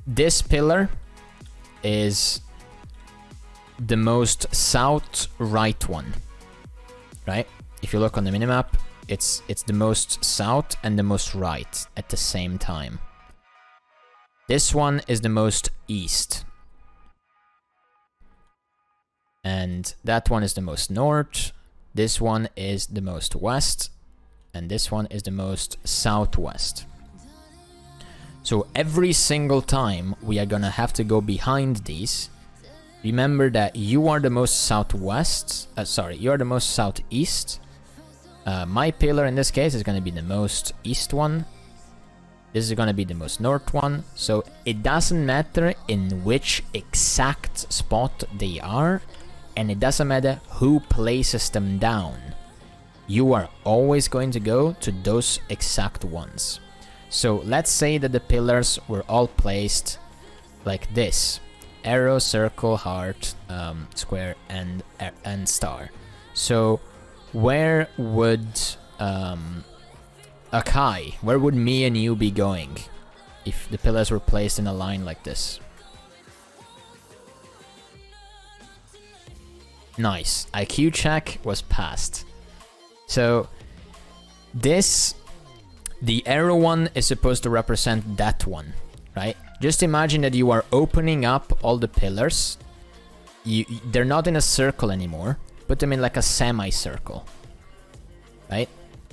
This pillar is the most south right one, right? If you look on the minimap, it's the most south and the most right at the same time. This one is the most east. And that one is the most north. This one is the most west. And this one is the most southwest. So every single time we are gonna have to go behind these. Remember that you are the most southwest, you are the most southeast. My pillar in this case is gonna be the most east one. This is gonna be the most north one. So it doesn't matter in which exact spot they are, and it doesn't matter who places them down. You are always going to go to those exact ones. So let's say that the pillars were all placed like this: arrow, circle, heart, square, and star. So where would Akai, where would me and you be going if the pillars were placed in a line like this? Nice. IQ check was passed. So this, the arrow one is supposed to represent that one, right? Just imagine that you are opening up all the pillars. They're not in a circle anymore. Put them in like a semicircle, right?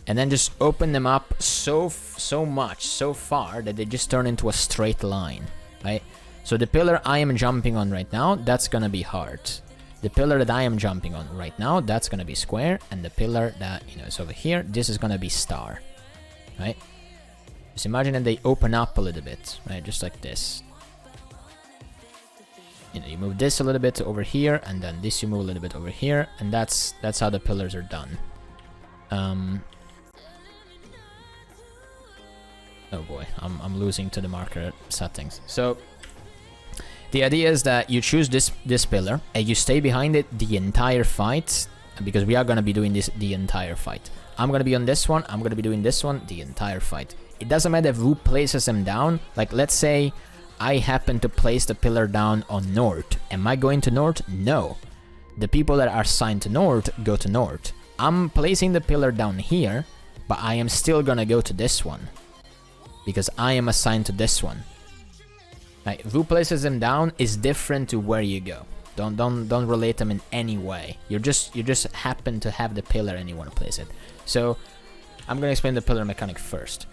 And then just open them up so far that they just turn into a straight line, right? So the pillar I am jumping on right now, that's gonna be heart. The pillar that I am jumping on right now, that's gonna be square, and the pillar that is over here, this is gonna be star, right? Just imagine that they open up a little bit, right? Just like this. You move this a little bit over here, and then this you move a little bit over here, and that's how the pillars are done. Oh boy, I'm losing to the marker settings. So the idea is that you choose this pillar and you stay behind it the entire fight, because we are gonna be doing this the entire fight. I'm gonna be on this one, I'm gonna be doing this one the entire fight. It doesn't matter who places them down. Like, let's say I happen to place the pillar down on north. Am I going to north? No. The people that are assigned to north go to north. I'm placing the pillar down here, but I am still gonna go to this one, because I am assigned to this one. Right, who places them down is different to where you go. Don't relate them in any way. You just happen to have the pillar and you want to place it. So I'm gonna explain the pillar mechanic first.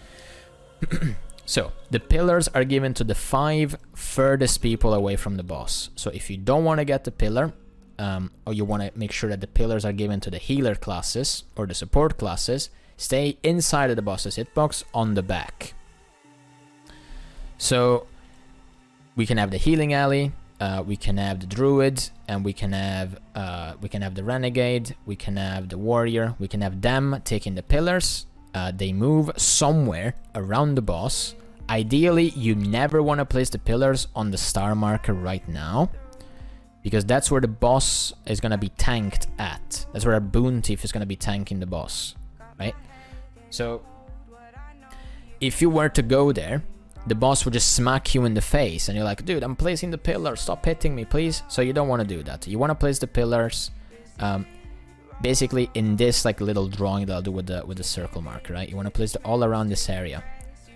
So the pillars are given to the 5 furthest people away from the boss. So if you don't want to get the pillar, or you want to make sure that the pillars are given to the healer classes or the support classes, stay inside of the boss's hitbox on the back. So we can have the healing alley, we can have the druid, and we can have the renegade, we can have the warrior, we can have them taking the pillars, they move somewhere around the boss. Ideally, you never want to place the pillars on the star marker right now, because that's where the boss is going to be tanked at. That's where a Boon Thief is going to be tanking the boss, right? So, if you were to go there, the boss would just smack you in the face, and you're like, dude, I'm placing the pillar, stop hitting me, please. So you don't want to do that. You want to place the pillars, basically in this like little drawing that I'll do with the circle marker, right? You want to place it all around this area.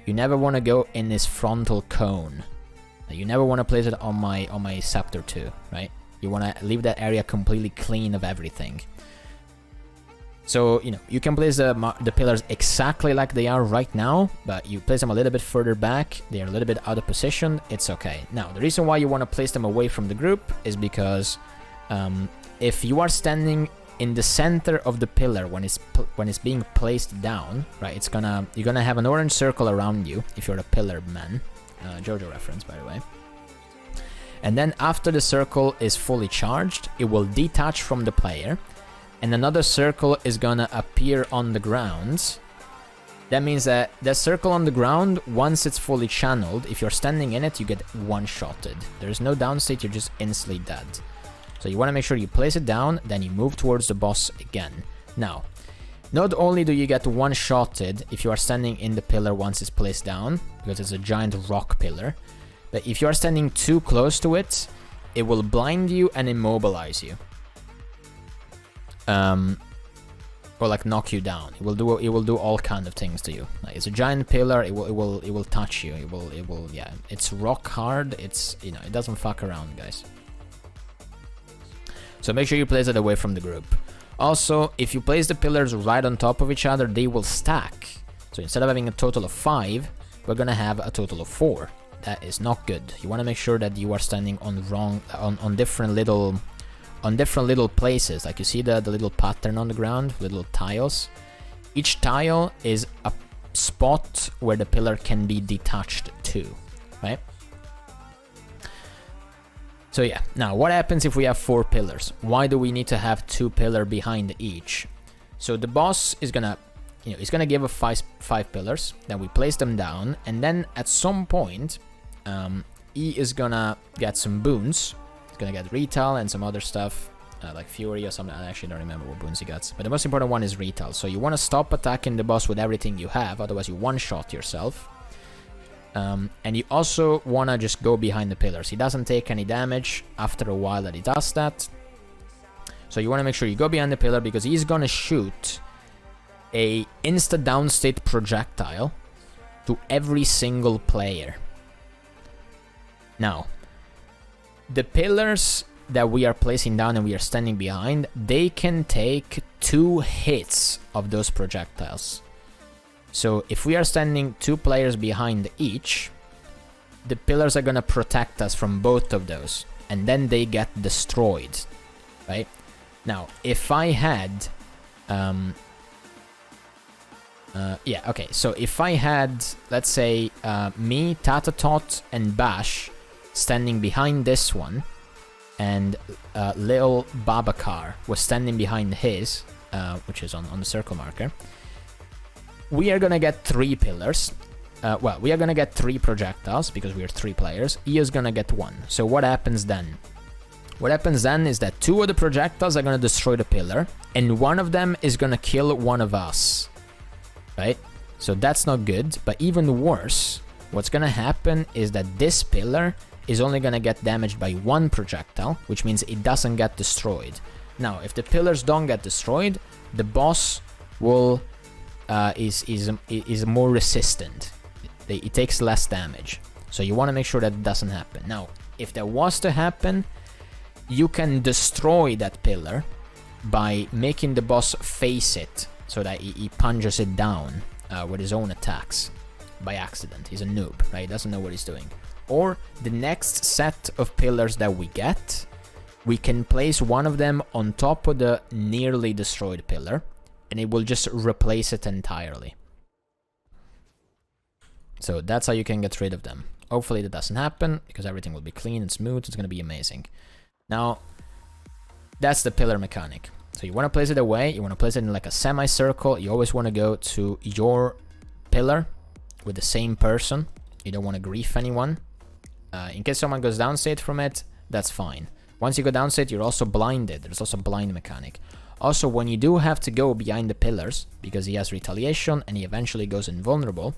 You never want to go in this frontal cone. You never want to place it on my scepter too, right? You want to leave that area completely clean of everything. So, you know, you can place the pillars exactly like they are right now, but you place them a little bit further back, they're a little bit out of position, it's okay. Now, the reason why you want to place them away from the group is because if you are standing in the center of the pillar when it's being placed down, right, you're gonna have an orange circle around you if you're a pillar man. JoJo reference, by the way. And then after the circle is fully charged, it will detach from the player, and another circle is gonna appear on the ground. That means that the circle on the ground, once it's fully channeled, if you're standing in it, you get one-shotted. There's no downstate, you're just instantly dead. So you want to make sure you place it down, then you move towards the boss again. Now, not only do you get one-shotted if you are standing in the pillar once it's placed down, because it's a giant rock pillar, but if you are standing too close to it, it will blind you and immobilize you. Or like knock you down. It will do all kind of things to you. Like, it's a giant pillar. It will touch you. It will yeah. It's rock hard. It's, you know, it doesn't fuck around, guys. So make sure you place it away from the group. Also, if you place the pillars right on top of each other, they will stack. So instead of having a total of 5, we're gonna have a total of 4. That is not good. You want to make sure that you are standing on different little places. Like you see the little pattern on the ground, little tiles. Each tile is a spot where the pillar can be detached to, right? So yeah, now what happens if we have 4 pillars? Why do we need to have 2 pillars behind each? So the boss is gonna, you know, he's gonna give us 5 pillars, then we place them down, and then at some point, he is gonna get some boons. He's gonna get retail and some other stuff, like fury or something. I actually don't remember what boons he gets, but the most important one is retail. So you want to stop attacking the boss with everything you have, otherwise you one-shot yourself. And you also want to just go behind the pillars. He doesn't take any damage after a while that he does that. So you want to make sure you go behind the pillar, because he's going to shoot a insta-downstate projectile to every single player. Now, the pillars that we are placing down and we are standing behind, they can take 2 hits of those projectiles. So if we are standing 2 players behind each, the pillars are gonna protect us from both of those, and then they get destroyed, right? Now, if I had, so if I had, let's say, me, Tatatot, and Bash standing behind this one, and Lil Babacar was standing behind his, which is on the circle marker, we are gonna get 3 pillars. We are gonna get 3 projectiles because we are 3 players. He is gonna get 1. So what happens then? What happens then is that 2 of the projectiles are gonna destroy the pillar, and 1 of them is gonna kill one of us, right? So that's not good. But even worse, what's gonna happen is that this pillar is only gonna get damaged by 1 projectile, which means it doesn't get destroyed. Now, if the pillars don't get destroyed, the boss will is more resistant. It takes less damage. So you want to make sure that it doesn't happen. Now, if that was to happen, you can destroy that pillar by making the boss face it, so that he punches it down with his own attacks by accident. He's a noob, right? He doesn't know what he's doing. Or the next set of pillars that we get, we can place one of them on top of the nearly destroyed pillar, and it will just replace it entirely. So that's how you can get rid of them. Hopefully that doesn't happen, because everything will be clean and smooth. It's going to be amazing. Now, that's the pillar mechanic. So you want to place it away, you want to place it in like a semicircle. You always want to go to your pillar with the same person. You don't want to grief anyone. In case someone goes downstate from it, that's fine. Once you go downstate, you're also blinded. There's also blind mechanic. Also, when you do have to go behind the pillars, because he has retaliation and he eventually goes invulnerable,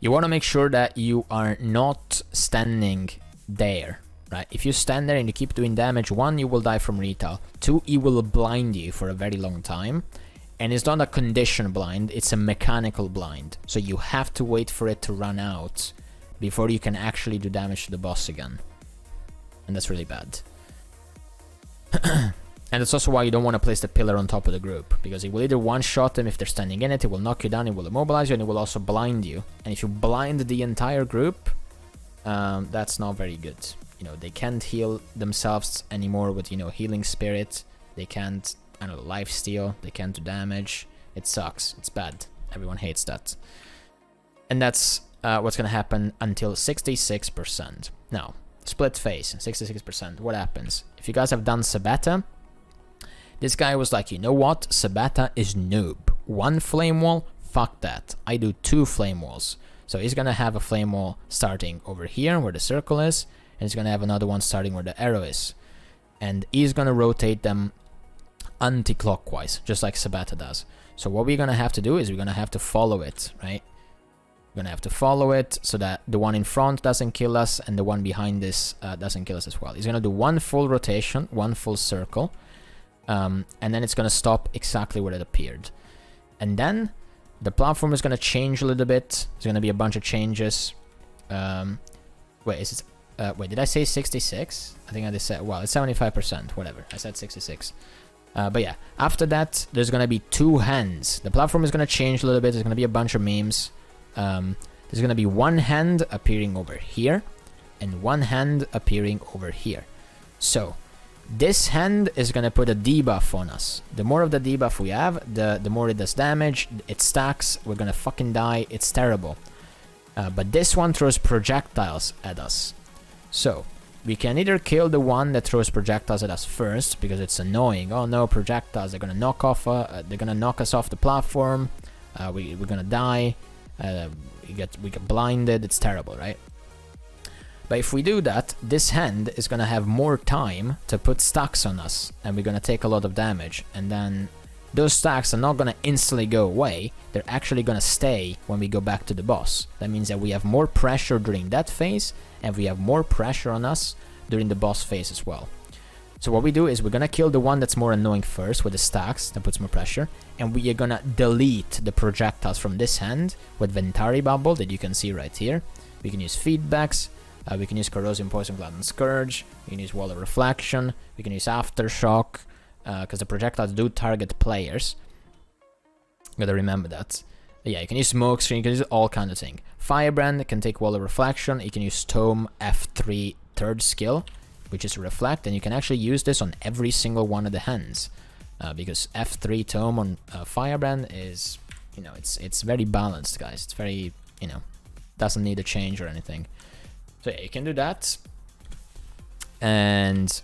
you want to make sure that you are not standing there, right? If you stand there and you keep doing damage, 1, you will die from retail. 2, he will blind you for a very long time. And it's not a condition blind, it's a mechanical blind. So you have to wait for it to run out before you can actually do damage to the boss again. And that's really bad. And that's also why you don't want to place the pillar on top of the group, because it will either one-shot them if they're standing in it, it will knock you down, it will immobilize you, and it will also blind you. And if you blind the entire group, that's not very good. You know, they can't heal themselves anymore with, you know, healing spirit. They can't, I don't know, lifesteal. They can't do damage. It sucks. It's bad. Everyone hates that. And that's what's going to happen until 66%. Now, split phase, 66%. What happens? If you guys have done Sabata, this guy was like, you know what? Sabata is noob. 1 flame wall? Fuck that. I do 2 flame walls. So he's going to have a flame wall starting over here where the circle is, and he's going to have another one starting where the arrow is. And he's going to rotate them anti-clockwise, just like Sabata does. So what we're going to have to do is we're going to have to follow it, right? We're going to have to follow it so that the one in front doesn't kill us and the one behind this doesn't kill us as well. He's going to do 1 full rotation, 1 full circle, and then it's going to stop exactly where it appeared. And then the platform is going to change a little bit. There's going to be a bunch of changes. Wait, is it... wait, did I say 66? I think I just said... Well, it's 75%. Whatever. I said 66. But yeah, after that, there's going to be 2 hands. The platform is going to change a little bit. There's going to be a bunch of memes. There's going to be 1 hand appearing over here and 1 hand appearing over here. So, this hand is going to put a debuff on us. The more of the debuff we have, the more it does damage. It stacks. We're going to fucking die. It's terrible. But this one throws projectiles at us. So, we can either kill the one that throws projectiles at us first, because it's annoying. Oh no, projectiles, they're gonna knock us off the platform. We're gonna die. We get blinded. It's terrible, right? But if we do that, this hand is gonna have more time to put stacks on us, and we're gonna take a lot of damage. And then those stacks are not gonna instantly go away. They're actually gonna stay when we go back to the boss. That means that we have more pressure during that phase, and we have more pressure on us during the boss phase as well. So what we do is we're gonna kill the one that's more annoying first with the stacks, that puts more pressure, and we are gonna delete the projectiles from this hand with Ventari Bubble that you can see right here. We can use feedbacks, we can use Corrosion, Poison Cloud, and Scourge, we can use Wall of Reflection, we can use Aftershock, because the projectiles do target players. Gotta remember that. Yeah, you can use Smokescreen, you can use all kind of thing. Firebrand can take Wall of Reflection, you can use Tome F3 third skill, which is Reflect, and you can actually use this on every single one of the hands. Because F3 Tome on Firebrand is, you know, it's very balanced, guys. It's very, you know, doesn't need a change or anything. So yeah, you can do that. And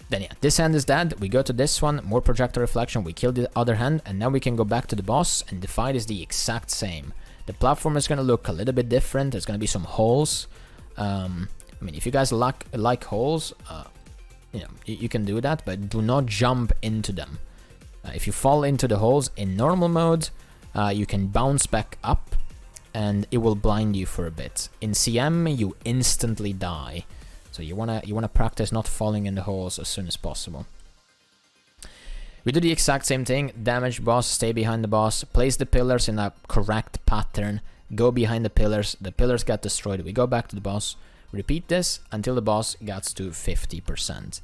then yeah, this hand is dead. We go to this one, more Projector Reflection, we kill the other hand, and now we can go back to the boss, and the fight is the exact same. The platform is going to look a little bit different. There's going to be some holes. I mean, if you guys like holes, you know, you can do that, but do not jump into them. If you fall into the holes in normal mode, you can bounce back up, and it will blind you for a bit. In CM, you instantly die. So you wanna practice not falling in the holes as soon as possible. We do the exact same thing. Damage boss, stay behind the boss, place the pillars in a correct pattern, go behind the pillars get destroyed, we go back to the boss, repeat this until the boss gets to 50%.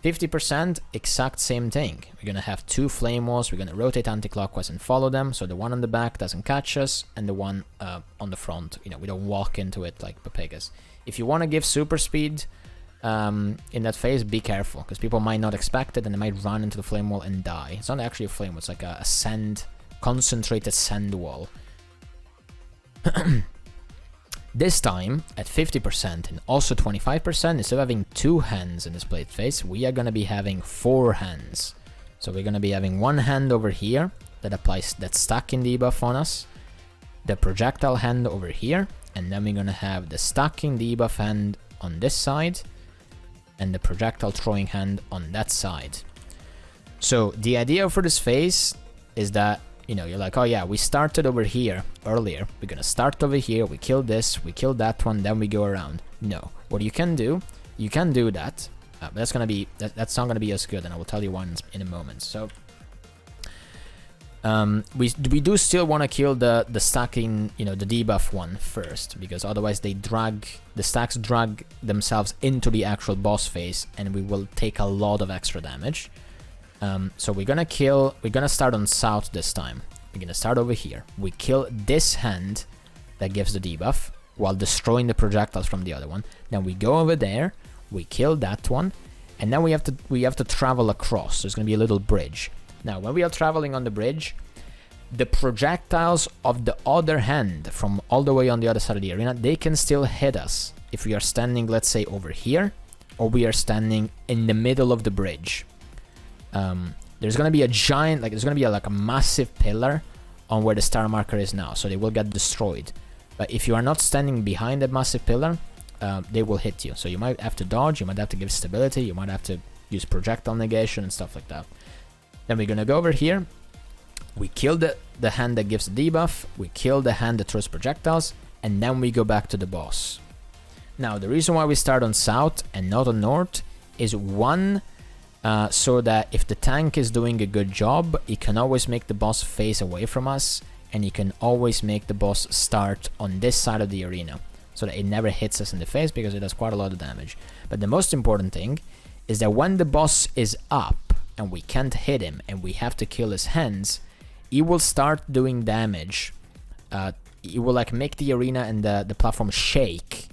50%, exact same thing. We're gonna have 2 flame walls, we're gonna rotate anti-clockwise and follow them, so the one on the back doesn't catch us, and the one on the front, you know, we don't walk into it like Pepegas. If you want to give super speed in that phase, be careful, because people might not expect it and they might run into the flame wall and die. It's not actually a flame wall, it's like a sand, concentrated sand wall. This time, at 50% and also 25%, instead of having 2 hands in this plate phase, we are going to be having 4 hands. So we're going to be having 1 hand over here that applies that stacking debuff on us, the projectile hand over here, and then we're going to have the stacking debuff hand on this side, and the projectile throwing hand on that side. So the idea for this phase is that, you know, you're like, oh yeah, we started over here earlier. We're gonna start over here, we kill this, we kill that one, then we go around. No. What you can do that, but that's gonna be, that's not gonna be as good, and I will tell you why in a moment. So, we do still want to kill the stacking, you know, the debuff one first, because otherwise the stacks drag themselves into the actual boss phase, and we will take a lot of extra damage. So we're gonna start on south this time. We're gonna start over here. We kill this hand that gives the debuff while destroying the projectiles from the other one. Then we go over there, we kill that one, and then we have to travel across. There's gonna be a little bridge. Now, when we are traveling on the bridge, the projectiles of the other hand from all the way on the other side of the arena, they can still hit us if we are standing, let's say, over here, or we are standing in the middle of the bridge. There's gonna be a giant, there's gonna be like a massive pillar on where the star marker is now, so they will get destroyed. But if you are not standing behind that massive pillar, they will hit you. So you might have to dodge, you might have to give stability, you might have to use projectile negation and stuff like that. Then we're gonna go over here. We kill the hand that gives the debuff, we kill the hand that throws projectiles, and then we go back to the boss. Now, the reason why we start on south and not on north is one, so that if the tank is doing a good job, it can always make the boss face away from us, and you can always make the boss start on this side of the arena, so that it never hits us in the face, because it does quite a lot of damage. But the most important thing is that when the boss is up, and we can't hit him, and we have to kill his hands, he will start doing damage. It will like make the arena and the platform shake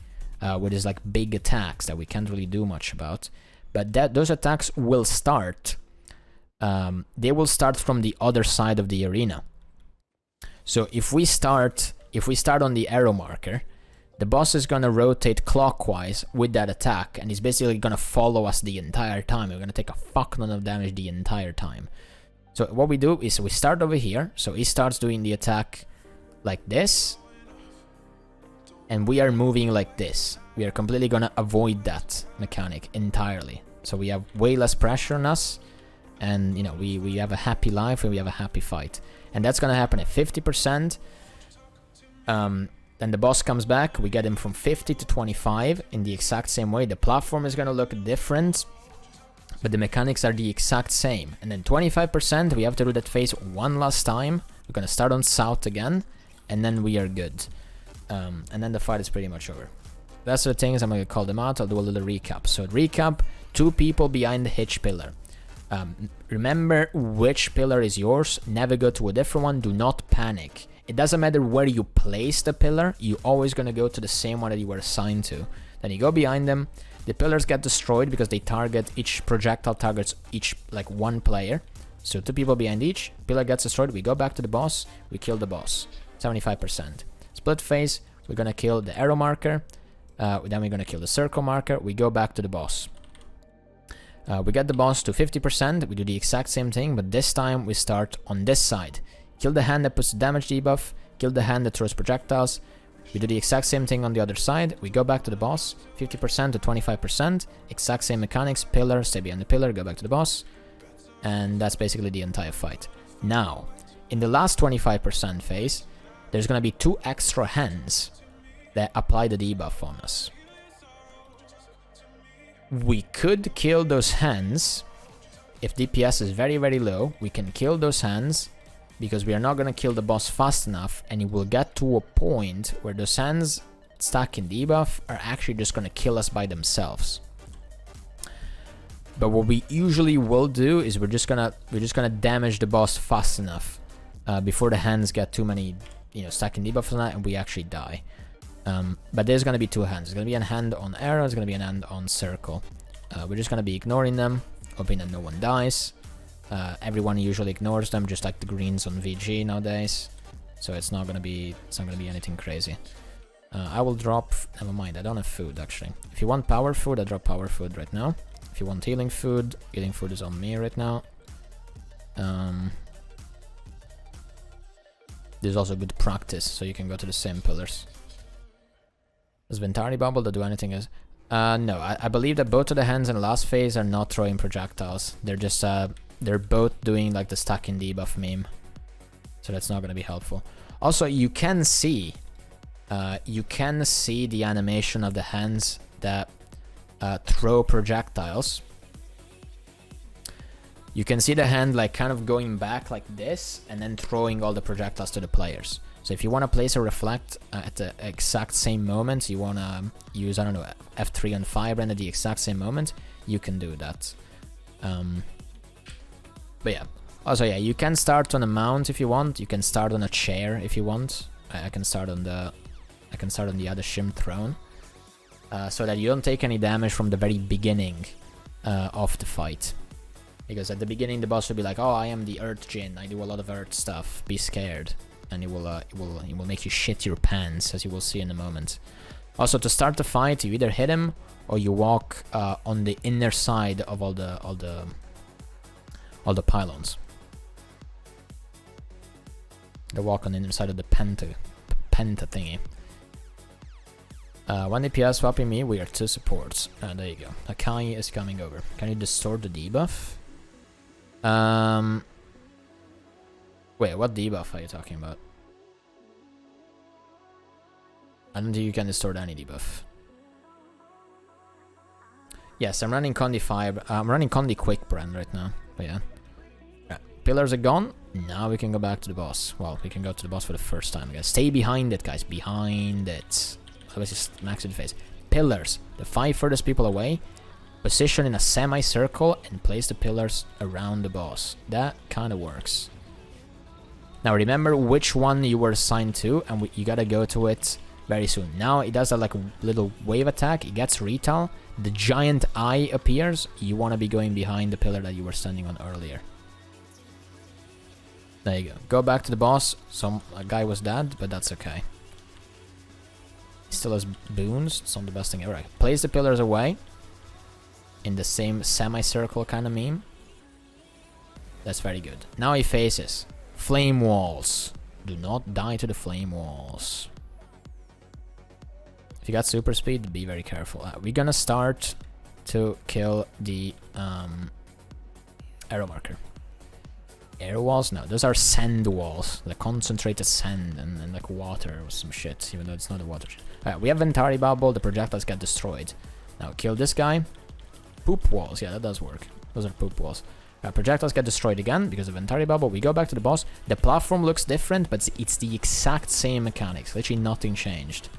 with his like big attacks that we can't really do much about. But those attacks will start. They will start from the other side of the arena. So if we start on the arrow marker, the boss is gonna rotate clockwise with that attack, and he's basically gonna follow us the entire time. We're gonna take a fuck ton of damage the entire time. So what we do is we start over here. So he starts doing the attack like this, and we are moving like this. We are completely gonna avoid that mechanic entirely. So we have way less pressure on us, and you know, we have a happy life and we have a happy fight. And that's gonna happen at 50%. Then the boss comes back, we get him from 50 to 25 in the exact same way. The platform is gonna look different, but the mechanics are the exact same. And then 25%, we have to do that phase one last time. We're gonna start on south again, and then we are good. And then the fight is pretty much over. That's the things, I'm gonna call them out. I'll do a little recap. So recap, 2 people behind the hitch pillar. Remember which pillar is yours. Never go to a different one. Do not panic. It doesn't matter where you place the pillar. You're always gonna go to the same one that you were assigned to. Then you go behind them. The pillars get destroyed because they target, each projectile targets each like one player. So 2 people behind each. Pillar gets destroyed. We go back to the boss. We kill the boss. 75%. Split phase. We're gonna kill the arrow marker. Then we're gonna kill the circle marker. We go back to the boss. We get the boss to 50%. We do the exact same thing, but this time we start on this side. Kill the hand that puts the damage debuff. Kill the hand that throws projectiles. We do the exact same thing on the other side. We go back to the boss. 50% to 25%. Exact same mechanics. Pillar, stay behind the pillar, go back to the boss. And that's basically the entire fight. Now, in the last 25% phase, there's gonna be 2 extra hands that apply the debuff on us. We could kill those hands. If DPS is very, very low, we can kill those hands, because we are not gonna kill the boss fast enough, and it will get to a point where those hands stacking debuff are actually just gonna kill us by themselves. But what we usually will do is we're just gonna damage the boss fast enough before the hands get too many, you know, stacking debuffs on that, and we actually die. But there's gonna be 2 hands. There's gonna be a hand on arrow, there's gonna be a hand on circle. We're just gonna be ignoring them, hoping that no one dies. Everyone usually ignores them, just like the greens on VG nowadays. So it's not gonna be anything crazy. I will drop... Never mind, I don't have food, actually. If you want power food, I drop power food right now. If you want healing food is on me right now. This is also good practice, so you can go to the same pillars. Does Ventari Bubble to do anything else? No, I believe that both of the hands in the last phase are not throwing projectiles. They're just, they're both doing like the stacking debuff meme. So that's not gonna be helpful. Also, you can see the animation of the hands that throw projectiles. You can see the hand like kind of going back like this and then throwing all the projectiles to the players. So if you want to place a reflect at the exact same moment, you want to use, I don't know, F3 on Firebrand at the exact same moment, you can do that. But yeah. Also, yeah, you can start on a mount if you want. You can start on a chair if you want. I can start on the other Shim throne, so that you don't take any damage from the very beginning of the fight. Because at the beginning the boss will be like, "Oh, I am the Earth Djinn. I do a lot of Earth stuff. Be scared," and it will make you shit your pants, as you will see in a moment. Also, to start the fight, you either hit him or you walk on the inner side of all the pylons. They walk on the inner side of the penta thingy. 1 DPS swapping me, we are 2 supports. There you go. Akai is coming over. Can you distort the debuff? Wait, what debuff are you talking about? I don't think you can distort any debuff. Yes, I'm running Condi Fire. I'm running Condi Quick Brand right now. But yeah. Pillars are gone. Now we can go back to the boss. Well, we can go to the boss for the first time, guys. Stay behind it, guys. Behind it. Otherwise, just max in the face. Pillars. The 5 furthest people away. Position in a semicircle and place the pillars around the boss. That kind of works. Now remember which one you were assigned to, and you gotta go to it very soon. Now it does that like a little wave attack. It gets retail. The giant eye appears. You want to be going behind the pillar that you were standing on earlier. There you go. Go back to the boss. A guy was dead, but that's okay. He still has boons. It's not the best thing ever. Place the pillars away. In the same semicircle kind of meme. That's very good. Now he faces flame walls. Do not die to the flame walls. If you got super speed, be very careful. We're gonna start to kill the arrow marker. Air walls? No, those are sand walls. The concentrated sand and like water or some shit, even though it's not a water. Alright, we have Ventari Bubble, the projectiles get destroyed. Now kill this guy. Poop walls, yeah, that does work. Those are poop walls. Projectiles get destroyed again because of Ventari Bubble. We go back to the boss. The platform looks different, but it's the exact same mechanics. Literally nothing changed.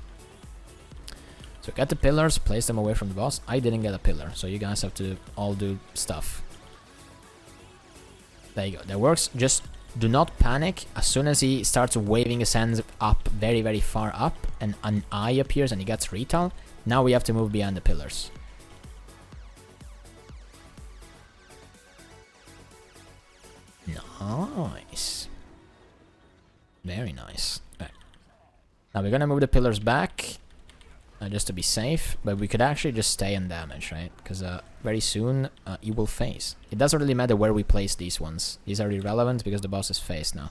So get the pillars, place them away from the boss. I didn't get a pillar, so you guys have to all do stuff. There you go. That works. Just do not panic. As soon as he starts waving his hands up, very, very far up, and an eye appears and he gets retail, now we have to move behind the pillars. Nice. Very nice. Right. Now we're gonna move the pillars back. Just to be safe, but we could actually just stay on damage, right? Because very soon he will face. It doesn't really matter where we place these ones. These are irrelevant because the boss is faced now.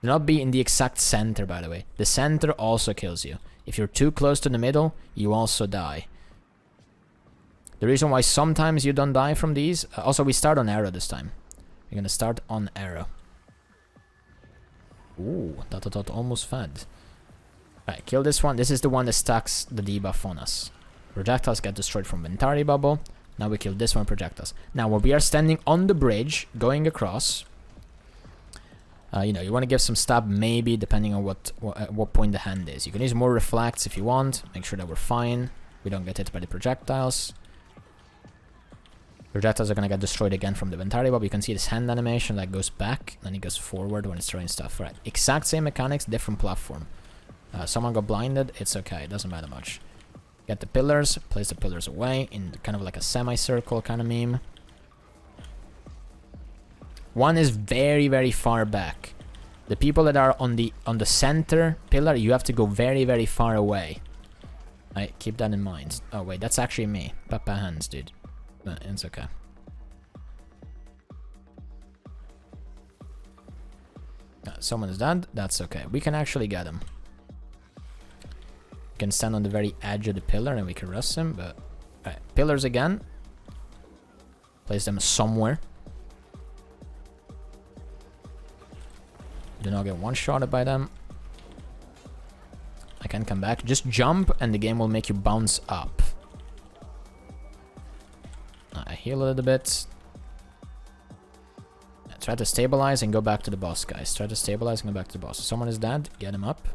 Do not be in the exact center, by the way. The center also kills you. If you're too close to the middle, you also die. The reason why sometimes you don't die from these... also, we start on arrow this time. We're gonna start on arrow. Ooh, dot almost fed. Alright, kill this one. This is the one that stacks the debuff on us. Projectiles get destroyed from Ventari Bubble. Now we kill this one, projectiles. Now when we are standing on the bridge, going across, you know, you want to give some stab maybe depending on what point the hand is. You can use more reflects if you want. Make sure that we're fine. We don't get hit by the projectiles. Projectiles are gonna get destroyed again from the Ventari Bubble. You can see this hand animation that goes back, then it goes forward when it's throwing stuff. Right, exact same mechanics, different platform. Someone got blinded, it's okay, it doesn't matter much. Get the pillars, place the pillars away in kind of like a semicircle kind of meme. One is very, very far back. The people that are on the center pillar, you have to go very, very far away. I keep that in mind. Oh wait, that's actually me. Papa hands, dude. But it's okay. Someone is dead. That's okay. We can actually get him. We can stand on the very edge of the pillar and we can rust him, but... Alright, pillars again. Place them somewhere. Do not get one-shotted by them. I can come back. Just jump and the game will make you bounce up. I heal a little bit. Try to stabilize and go back to the boss, guys. Try to stabilize and go back to the boss. If someone is dead, get him up.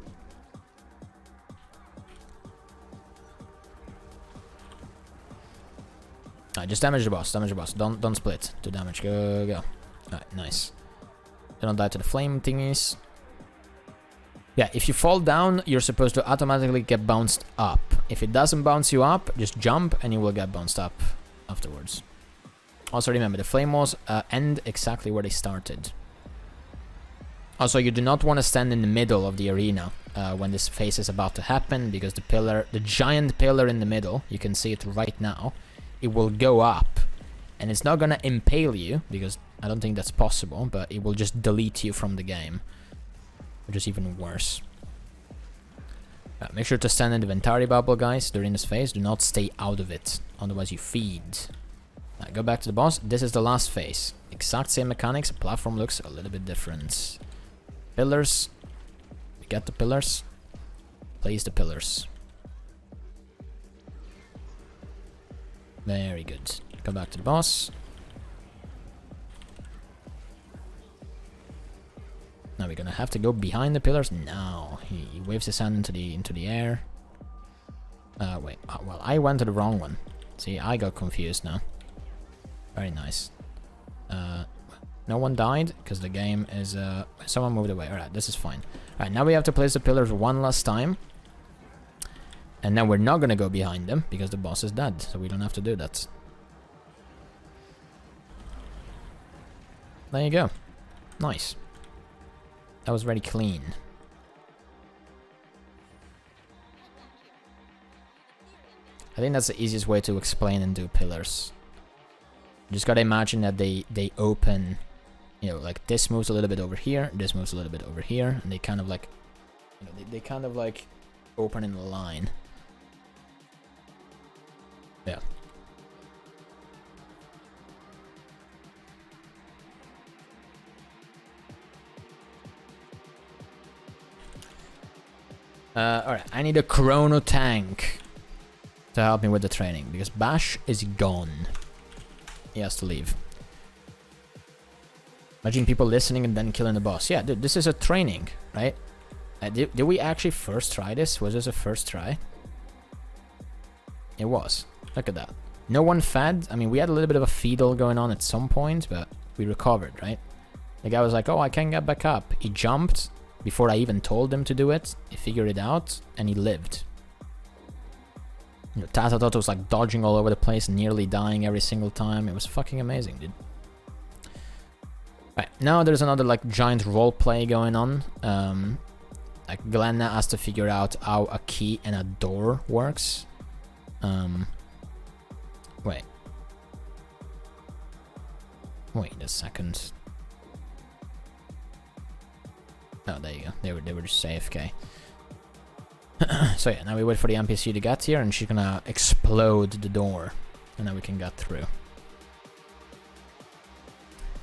Just damage the boss. Damage the boss. Don't split. 2 damage. Go, go. Alright, nice. Don't die to the flame thingies. Yeah, if you fall down, you're supposed to automatically get bounced up. If it doesn't bounce you up, just jump and you will get bounced up afterwards. Also remember, the flame walls end exactly where they started. Also, you do not want to stand in the middle of the arena when this phase is about to happen, because the pillar, the giant pillar in the middle, you can see it right now, it will go up. And it's not going to impale you, because I don't think that's possible, but it will just delete you from the game. Which is even worse. Make sure to stand in the Ventari bubble, guys, during this phase. Do not stay out of it, otherwise you feed. Go back to the boss. This is the last phase. Exact same mechanics. Platform looks a little bit different. Pillars. We get the pillars. Place the pillars. Very good. Go back to the boss. Now we're gonna have to go behind the pillars. No, he waves his hand into the air. Wait. Well, I went to the wrong one. See, I got confused now. Very nice. No one died because the game is. Someone moved away. All right, this is fine. All right, now we have to place the pillars one last time. And then we're not gonna go behind them because the boss is dead, so we don't have to do that. There you go. Nice. That was very clean. I think that's the easiest way to explain and do pillars. You just gotta imagine that they open, you know, like this moves a little bit over here, this moves a little bit over here, and they kind of like, you know, they kind of like open in a line. Yeah. Alright, I need a chrono tank to help me with the training, because Bash is gone. He has to leave. Imagine people listening and then killing the boss. Yeah, dude, this is a training, right? Did we actually first try this? Was this a first try? It was. Look at that. No one fed. I mean, we had a little bit of a feedle going on at some point, but we recovered, right? The guy was like, oh, I can't get back up. He jumped before I even told him to do it. He figured it out, and he lived. You know, Tata was like dodging all over the place, nearly dying every single time. It was fucking amazing, dude. Right, now there's another like giant role play going on. Like Glenna has to figure out how a key and a door works. Wait. Wait a second. Oh, there you go. They were just AFK. So yeah, now we wait for the NPC to get here, and she's gonna explode the door, and then we can get through.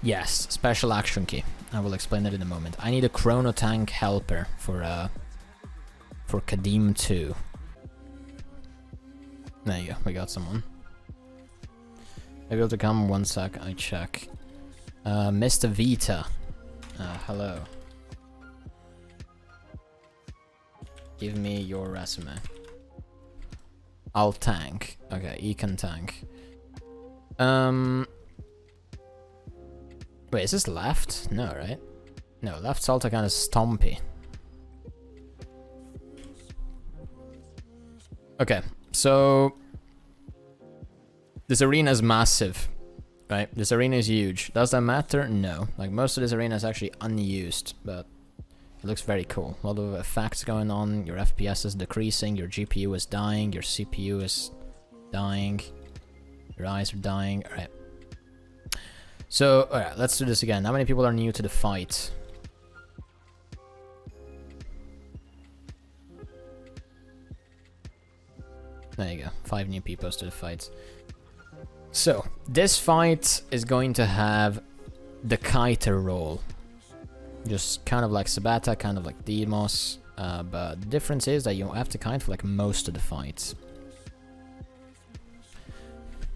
Yes, special action key. I will explain that in a moment. I need a chrono tank helper for Qadim 2. There you go, we got someone. Able to come, 1 sec, I check. Mr. Vita. Hello. Give me your resume. I'll tank. Okay, he can tank. Wait, is this left? No, right? No, left's also kind of stompy. Okay, so this arena is massive, right? This arena is huge. Does that matter? No. Like, most of this arena is actually unused, but It looks very cool. A lot of effects going on. Your FPS is decreasing. Your GPU is dying. Your CPU is dying. Your eyes are dying. Alright. So, alright, let's do this again. How many people are new to the fight? There you go. 5 new people to the fight. So, this fight is going to have the kiter role. Just kind of like Sabata, kind of like Demos. But the difference is that you have to kite for like most of the fights.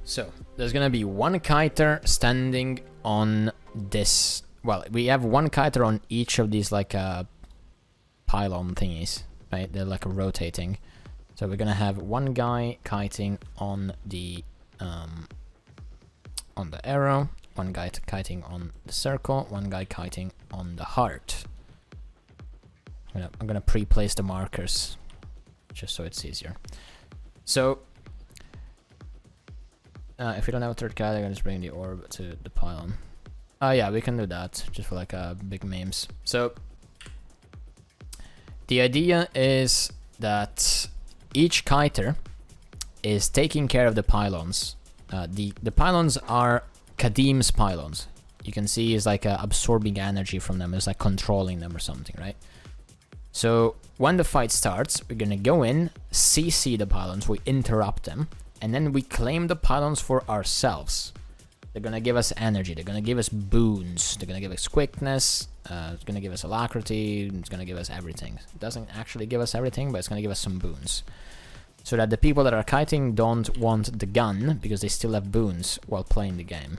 So, there's gonna be one kiter standing on this. Well, we have one kiter on each of these like pylon thingies, right? They're like rotating. So we're gonna have one guy kiting on the arrow, one guy kiting on the circle, one guy kiting on the heart. I'm gonna pre-place the markers just so it's easier. So if we don't have a third kite, I'm gonna just bring the orb to the pylon. Yeah, we can do that just for like big memes. So the idea is that each kiter is taking care of the pylons. The pylons are Qadim's pylons. You can see it's like absorbing energy from them. It's like controlling them or something, right? So when the fight starts, we're gonna go in, CC the pylons, we interrupt them, and then we claim the pylons for ourselves. They're gonna give us energy, they're gonna give us boons, they're gonna give us quickness, it's gonna give us alacrity, it's gonna give us everything. It doesn't actually give us everything, but it's gonna give us some boons. So that the people that are kiting don't want the gun, because they still have boons while playing the game.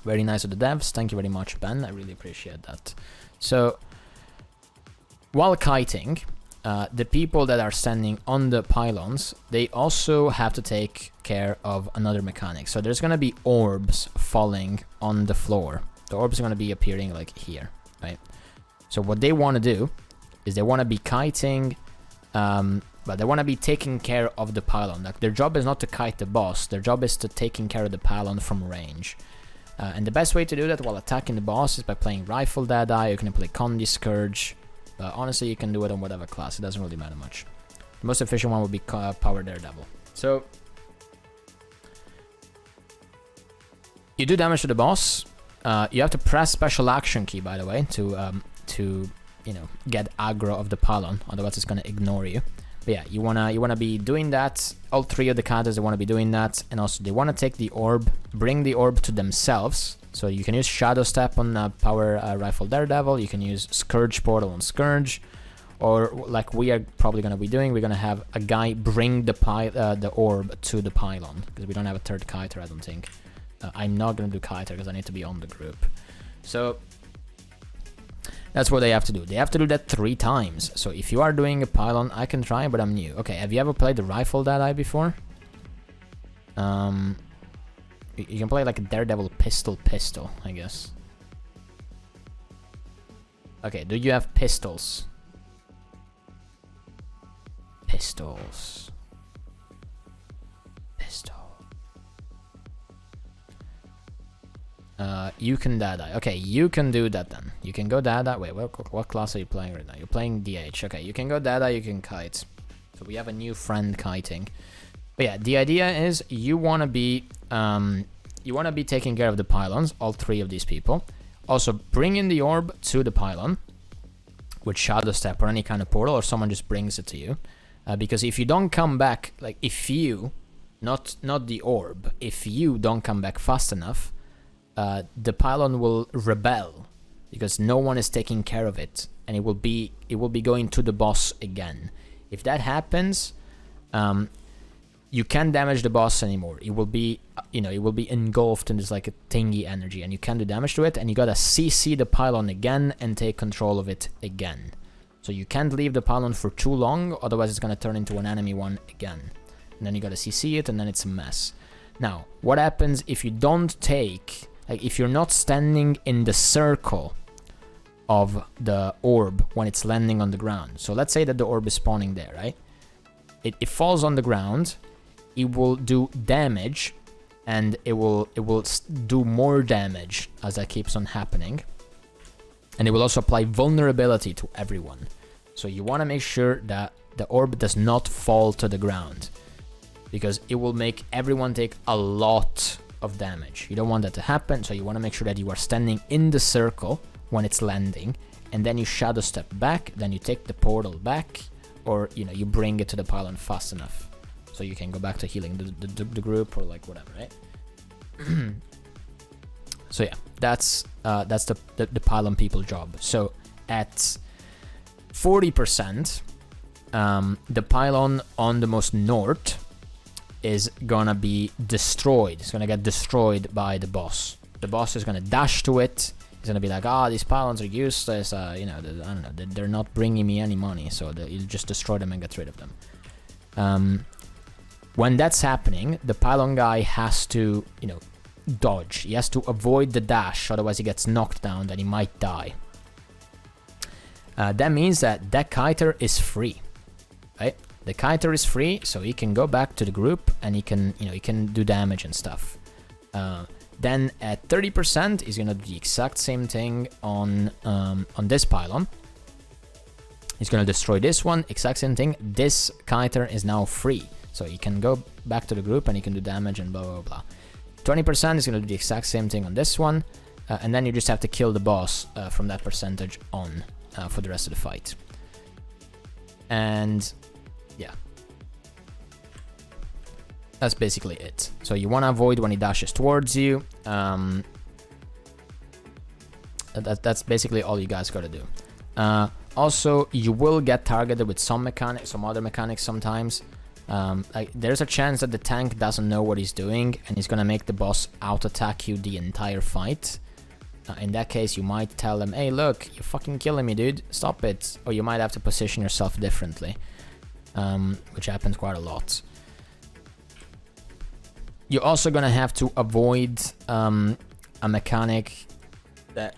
Very nice of the devs, thank you very much, Ben, I really appreciate that. So, while kiting, the people that are standing on the pylons, they also have to take care of another mechanic. So there's gonna be orbs falling on the floor. The orbs are gonna be appearing like here, right? So what they wanna do is they wanna be kiting, but they wanna be taking care of the pylon. Like their job is not to kite the boss, their job is to taking care of the pylon from range. And the best way to do that while attacking the boss is by playing Rifle Deadeye. You can play Qadim Scourge. Honestly, you can do it on whatever class, it doesn't really matter much. The most efficient one would be Power Daredevil. So, you do damage to the boss. You have to press special action key, by the way, to you know, get aggro of the pylon, otherwise it's gonna ignore you. But yeah, you wanna be doing that. All 3 of the counters, they wanna be doing that, and also they wanna take the orb, bring the orb to themselves. So you can use Shadow Step on Power Rifle Daredevil, you can use Scourge Portal on Scourge, or like we are probably going to be doing, we're going to have a guy bring the orb to the pylon, because we don't have a third kiter, I don't think. I'm not going to do kiter because I need to be on the group. So that's what they have to do. They have to do that 3 times. So if you are doing a pylon, I can try, but I'm new. Okay, have you ever played the Rifle Deadeye before? You can play like a Daredevil pistol, I guess. Okay, do you have pistols? Pistols. Pistol. You can Deadeye. Okay, you can do that then. You can go Deadeye. Wait, what class are you playing right now? You're playing DH. Okay, you can go Deadeye, you can kite. So we have a new friend kiting. But yeah, the idea is you want to be taking care of the pylons, all 3 of these people. Also, bring in the orb to the pylon with Shadow Step or any kind of portal, or someone just brings it to you. Because if you don't come back, like if you, not the orb, if you don't come back fast enough, the pylon will rebel because no one is taking care of it, and it will be going to the boss again. If that happens, you can't damage the boss anymore. It will be, it will be engulfed in this like a thingy energy, and you can't do damage to it, and you gotta CC the pylon again and take control of it again. So you can't leave the pylon for too long, otherwise it's gonna turn into an enemy one again. And then you gotta CC it, and then it's a mess. Now, what happens if you don't take, like if you're not standing in the circle of the orb when it's landing on the ground? So let's say that the orb is spawning there, right? It falls on the ground, it will do damage, and it will do more damage as that keeps on happening. And it will also apply vulnerability to everyone. So you want to make sure that the orb does not fall to the ground, because it will make everyone take a lot of damage. You don't want that to happen, so you want to make sure that you are standing in the circle when it's landing, and then you shadow step back, then you take the portal back, or you bring it to the pylon fast enough so you can go back to healing the group or like whatever, right? So yeah, that's the pylon people job. So at 40%, the pylon on the most north is gonna be destroyed. It's gonna get destroyed by the boss. The boss is gonna dash to it. He's gonna be like, these pylons are useless. I don't know, they're not bringing me any money, so you'll just destroy them and get rid of them. When that's happening, the pylon guy has to, dodge. He has to avoid the dash, otherwise he gets knocked down, then he might die. That means that kiter is free, right? The kiter is free, so he can go back to the group and he can do damage and stuff. Then at 30%, he's gonna do the exact same thing on this pylon. He's gonna destroy this one, exact same thing. This kiter is now free, so he can go back to the group and he can do damage and blah blah blah. 20% is gonna do the exact same thing on this one, and then you just have to kill the boss from that percentage on for the rest of the fight. And yeah, that's basically it. So you want to avoid when he dashes towards you. That's basically all you guys got to do. Also, you will get targeted with some other mechanics sometimes. Like there's a chance that the tank doesn't know what he's doing and he's gonna make the boss out attack you the entire fight. In that case, you might tell them, hey look, you're fucking killing me, dude, stop it. Or you might have to position yourself differently, which happens quite a lot. You're also gonna have to avoid a mechanic that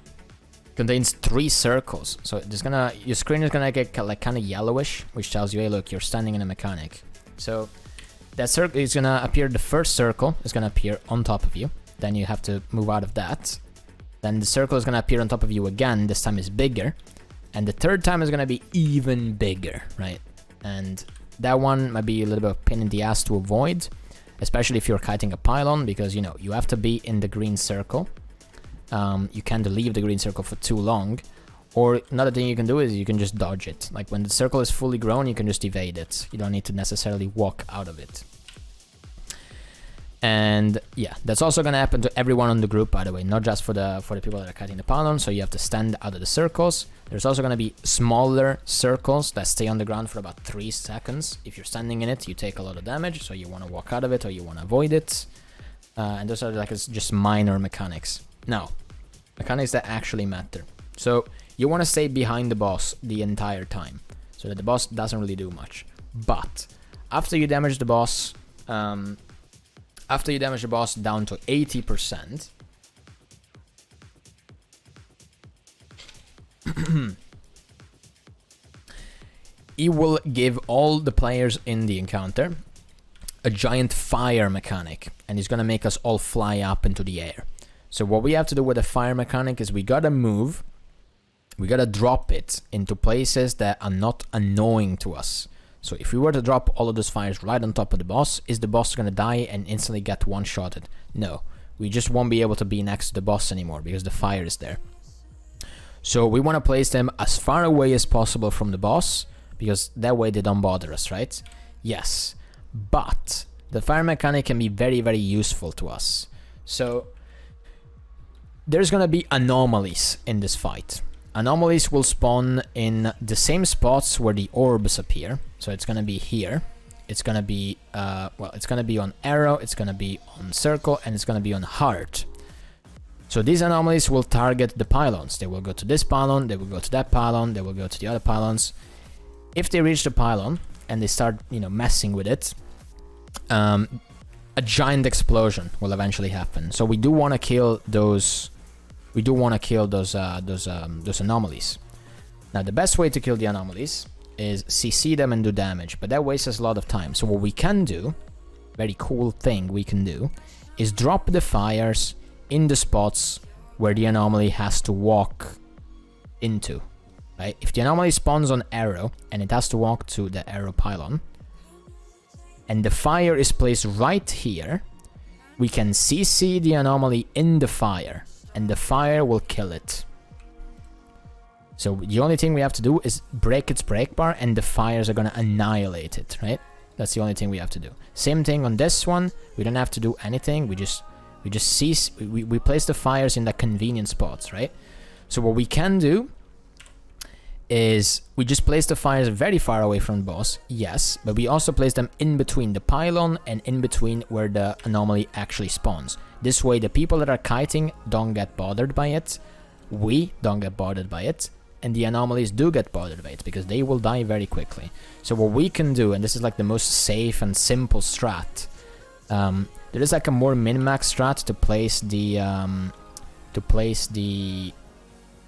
contains 3 circles. So your screen is gonna get like kind of yellowish, which tells you, hey look, you're standing in a mechanic. So that circle is gonna appear, the first circle is gonna appear on top of you, then you have to move out of that. Then the circle is gonna appear on top of you again, this time is bigger, and the third time is gonna be even bigger, right? And that one might be a little bit of a pain in the ass to avoid, especially if you're kiting a pylon, because you have to be in the green circle. You can't leave the green circle for too long. Or another thing you can do is you can just dodge it. Like when the circle is fully grown, you can just evade it. You don't need to necessarily walk out of it. And yeah, that's also gonna happen to everyone on the group, by the way, not just for the people that are kiting the pylon. So you have to stand out of the circles. There's also gonna be smaller circles that stay on the ground for about 3 seconds. If you're standing in it, you take a lot of damage, so you want to walk out of it or you want to avoid it. And those are like just minor mechanics. Now, mechanics that actually matter. So you want to stay behind the boss the entire time, so that the boss doesn't really do much. But after you damage the boss, down to 80%, it will give all the players in the encounter a giant fire mechanic, and it's gonna make us all fly up into the air. So what we have to do with the fire mechanic is we gotta drop it into places that are not annoying to us. So if we were to drop all of those fires right on top of the boss, is the boss gonna die and instantly get one-shotted? No, we just won't be able to be next to the boss anymore because the fire is there. So we want to place them as far away as possible from the boss, because that way they don't bother us, right? Yes, but the fire mechanic can be very, very useful to us. So there's gonna be anomalies in this fight. Anomalies will spawn in the same spots where the orbs appear. So it's gonna be here. It's gonna be it's gonna be on arrow, it's gonna be on circle, and it's gonna be on heart. So these anomalies will target the pylons. They will go to this pylon, they will go to that pylon, they will go to the other pylons. If they reach the pylon and they start, messing with it, a giant explosion will eventually happen. So we do want to kill those. We do want to kill those anomalies. Now the best way to kill the anomalies is CC them and do damage, but that wastes us a lot of time. So what we can do, very cool thing we can do, is drop the fires in the spots where the anomaly has to walk into. Right? If the anomaly spawns on arrow and it has to walk to the arrow pylon, and the fire is placed right here, we can CC the anomaly in the fire, and the fire will kill it. So the only thing we have to do is break its break bar, and the fires are gonna annihilate it, right? That's the only thing we have to do. Same thing on this one. We don't have to do anything. We just cease. We place the fires in the convenient spots, right? So what we can do is we just place the fires very far away from the boss, yes, but we also place them in between the pylon and in between where the anomaly actually spawns. This way the people that are kiting don't get bothered by it, we don't get bothered by it, and the anomalies do get bothered by it because they will die very quickly. So what we can do, and this is like the most safe and simple strat, there is like a more min-max strat to place the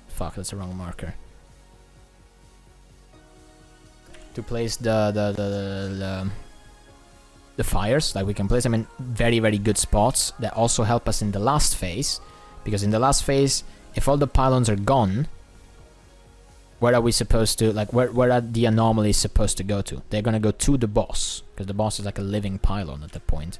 fuck, that's the wrong marker. To place the fires, like we can place them in very, very good spots that also help us in the last phase, because in the last phase, if all the pylons are gone, where are we supposed to, like, where are the anomalies supposed to go to? They're gonna go to the boss, because the boss is like a living pylon at that point.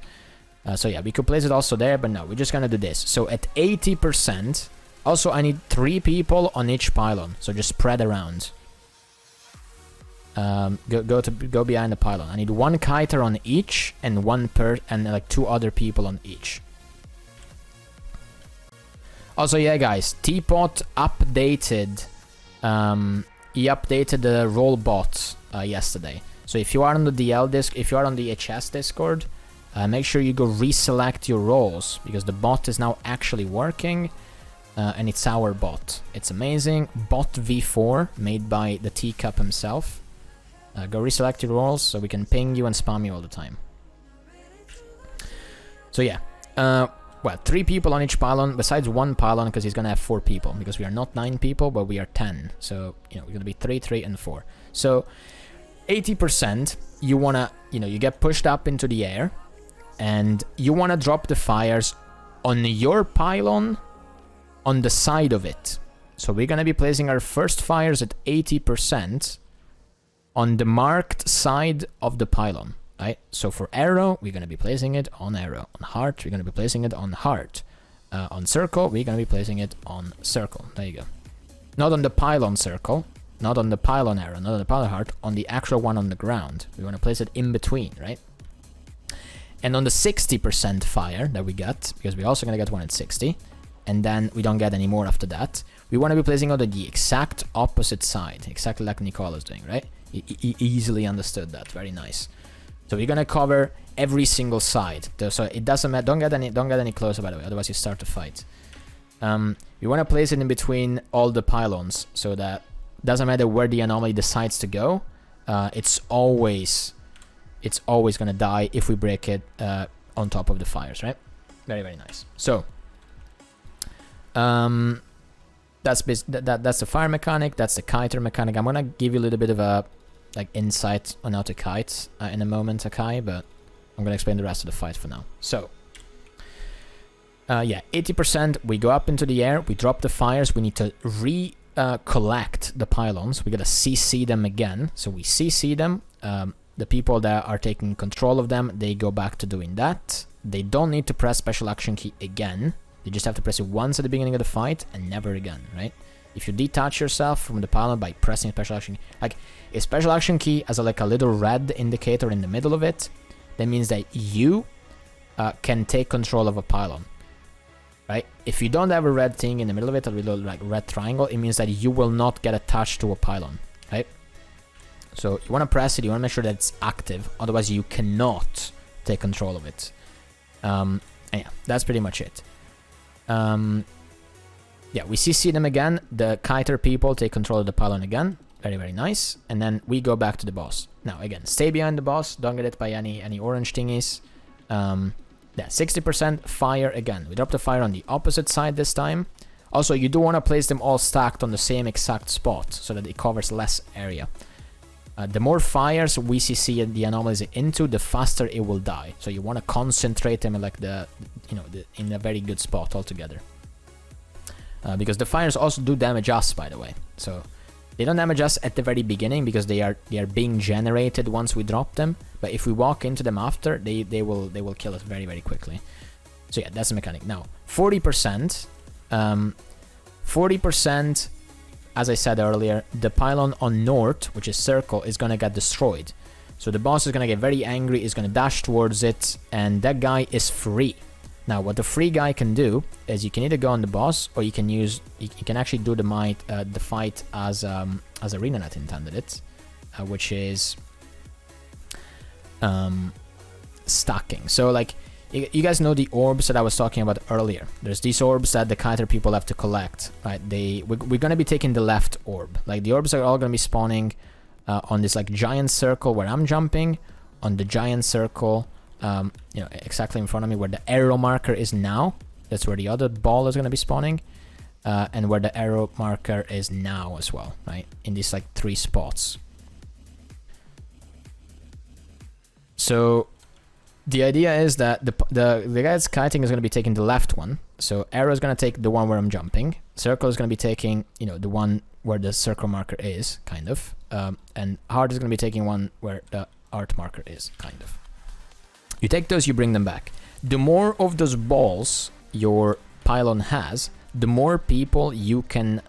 So yeah, we could place it also there, but no, we're just gonna do this. So at 80%, also I need 3 people on each pylon, so just spread around. Go behind the pylon. I need 1 kiter on each and and like 2 other people on each. Also, yeah, guys, Teapot updated. He updated the roll bot yesterday. So if you are on the DL disc, if you are on the HS Discord, make sure you go reselect your roles because the bot is now actually working, and it's our bot. It's amazing. Bot V4 made by the Teacup himself. Go reselect your roles so we can ping you and spam you all the time. So yeah, well, 3 people on each pylon, besides 1 pylon because he's gonna have 4 people, because we are not 9 people, but we are 10. So, you know, we're gonna be 3, 3, and 4. So, 80%, you wanna, you know, you get pushed up into the air, and you wanna drop the fires on your pylon on the side of it. So we're gonna be placing our first fires at 80% on the marked side of the pylon, right? So for arrow, we're going to be placing it on arrow. On heart, we're going to be placing it on heart. On circle, we're going to be placing it on circle. There you go. Not on the pylon circle, not on the pylon arrow, not on the pylon heart, on the actual one on the ground. We want to place it in between, right? And on the 60% fire that we got, because we're also going to get one at 60, and then we don't get any more after that, we want to be placing it on the exact opposite side, exactly like Nicola's doing, right? He easily understood that. Very nice. So we're gonna cover every single side. So it doesn't matter. Don't get any closer, by the way. Otherwise, you start to fight. We want to place it in between all the pylons, so that doesn't matter where the anomaly decides to go. It's always gonna die if we break it on top of the fires, right? Very, very nice. So that's the fire mechanic. That's the kiter mechanic. I'm gonna give you a little bit of a insight on how to kite in a moment, Akai, but I'm gonna explain the rest of the fight for now. So yeah, 80%, we go up into the air, we drop the fires, we need to collect the pylons, we gotta CC them again. So we CC them, the people that are taking control of them, they go back to doing that. They don't need to press special action key again, they just have to press it once at the beginning of the fight and never again, right? If you detach yourself from the pylon by pressing special action key, like a special action key has a little red indicator in the middle of it, that means that you can take control of a pylon, right? If you don't have a red thing in the middle of it, a little red triangle, it means that you will not get attached to a pylon, right? So you want to press it, you want to make sure that it's active, otherwise you cannot take control of it. And yeah, that's pretty much it. Yeah, we CC them again. The kiter people take control of the pylon again. Very, very nice. And then we go back to the boss. Now, again, stay behind the boss. Don't get hit by any orange thingies. Yeah, 60% fire again. We drop the fire on the opposite side this time. Also, you do want to place them all stacked on the same exact spot so that it covers less area. The more fires we CC the anomalies into, the faster it will die. So you want to concentrate them in in a very good spot altogether. because the fires also do damage us, by the way. So they don't damage us at the very beginning because they are being generated once we drop them. But if we walk into them after, they will kill us very, very quickly. So yeah, that's the mechanic. Now 40%, 40%. As I said earlier, the pylon on north, which is circle, is gonna get destroyed. So the boss is gonna get very angry, is gonna dash towards it, and that guy is free. Now, what the free guy can do is you can either go on the boss, or you can use, you can actually do the fight as ArenaNet intended it, which is stacking. So like, you guys know the orbs that I was talking about earlier. There's these orbs that the kiter people have to collect, right? We're gonna be taking the left orb. Like the orbs are all gonna be spawning on this like giant circle where I'm jumping, on the giant circle, you know, exactly in front of me where the arrow marker is now. That's where the other ball is gonna be spawning, and where the arrow marker is now as well, right? In these like 3 spots. So the idea is that the guy that's kiting is going to be taking the left one. So arrow is going to take the one where I'm jumping. Circle is going to be taking, you know, the one where the circle marker is, kind of. And heart is going to be taking one where the art marker is, kind of. You take those, you bring them back. The more of those balls your pylon has, the more people you can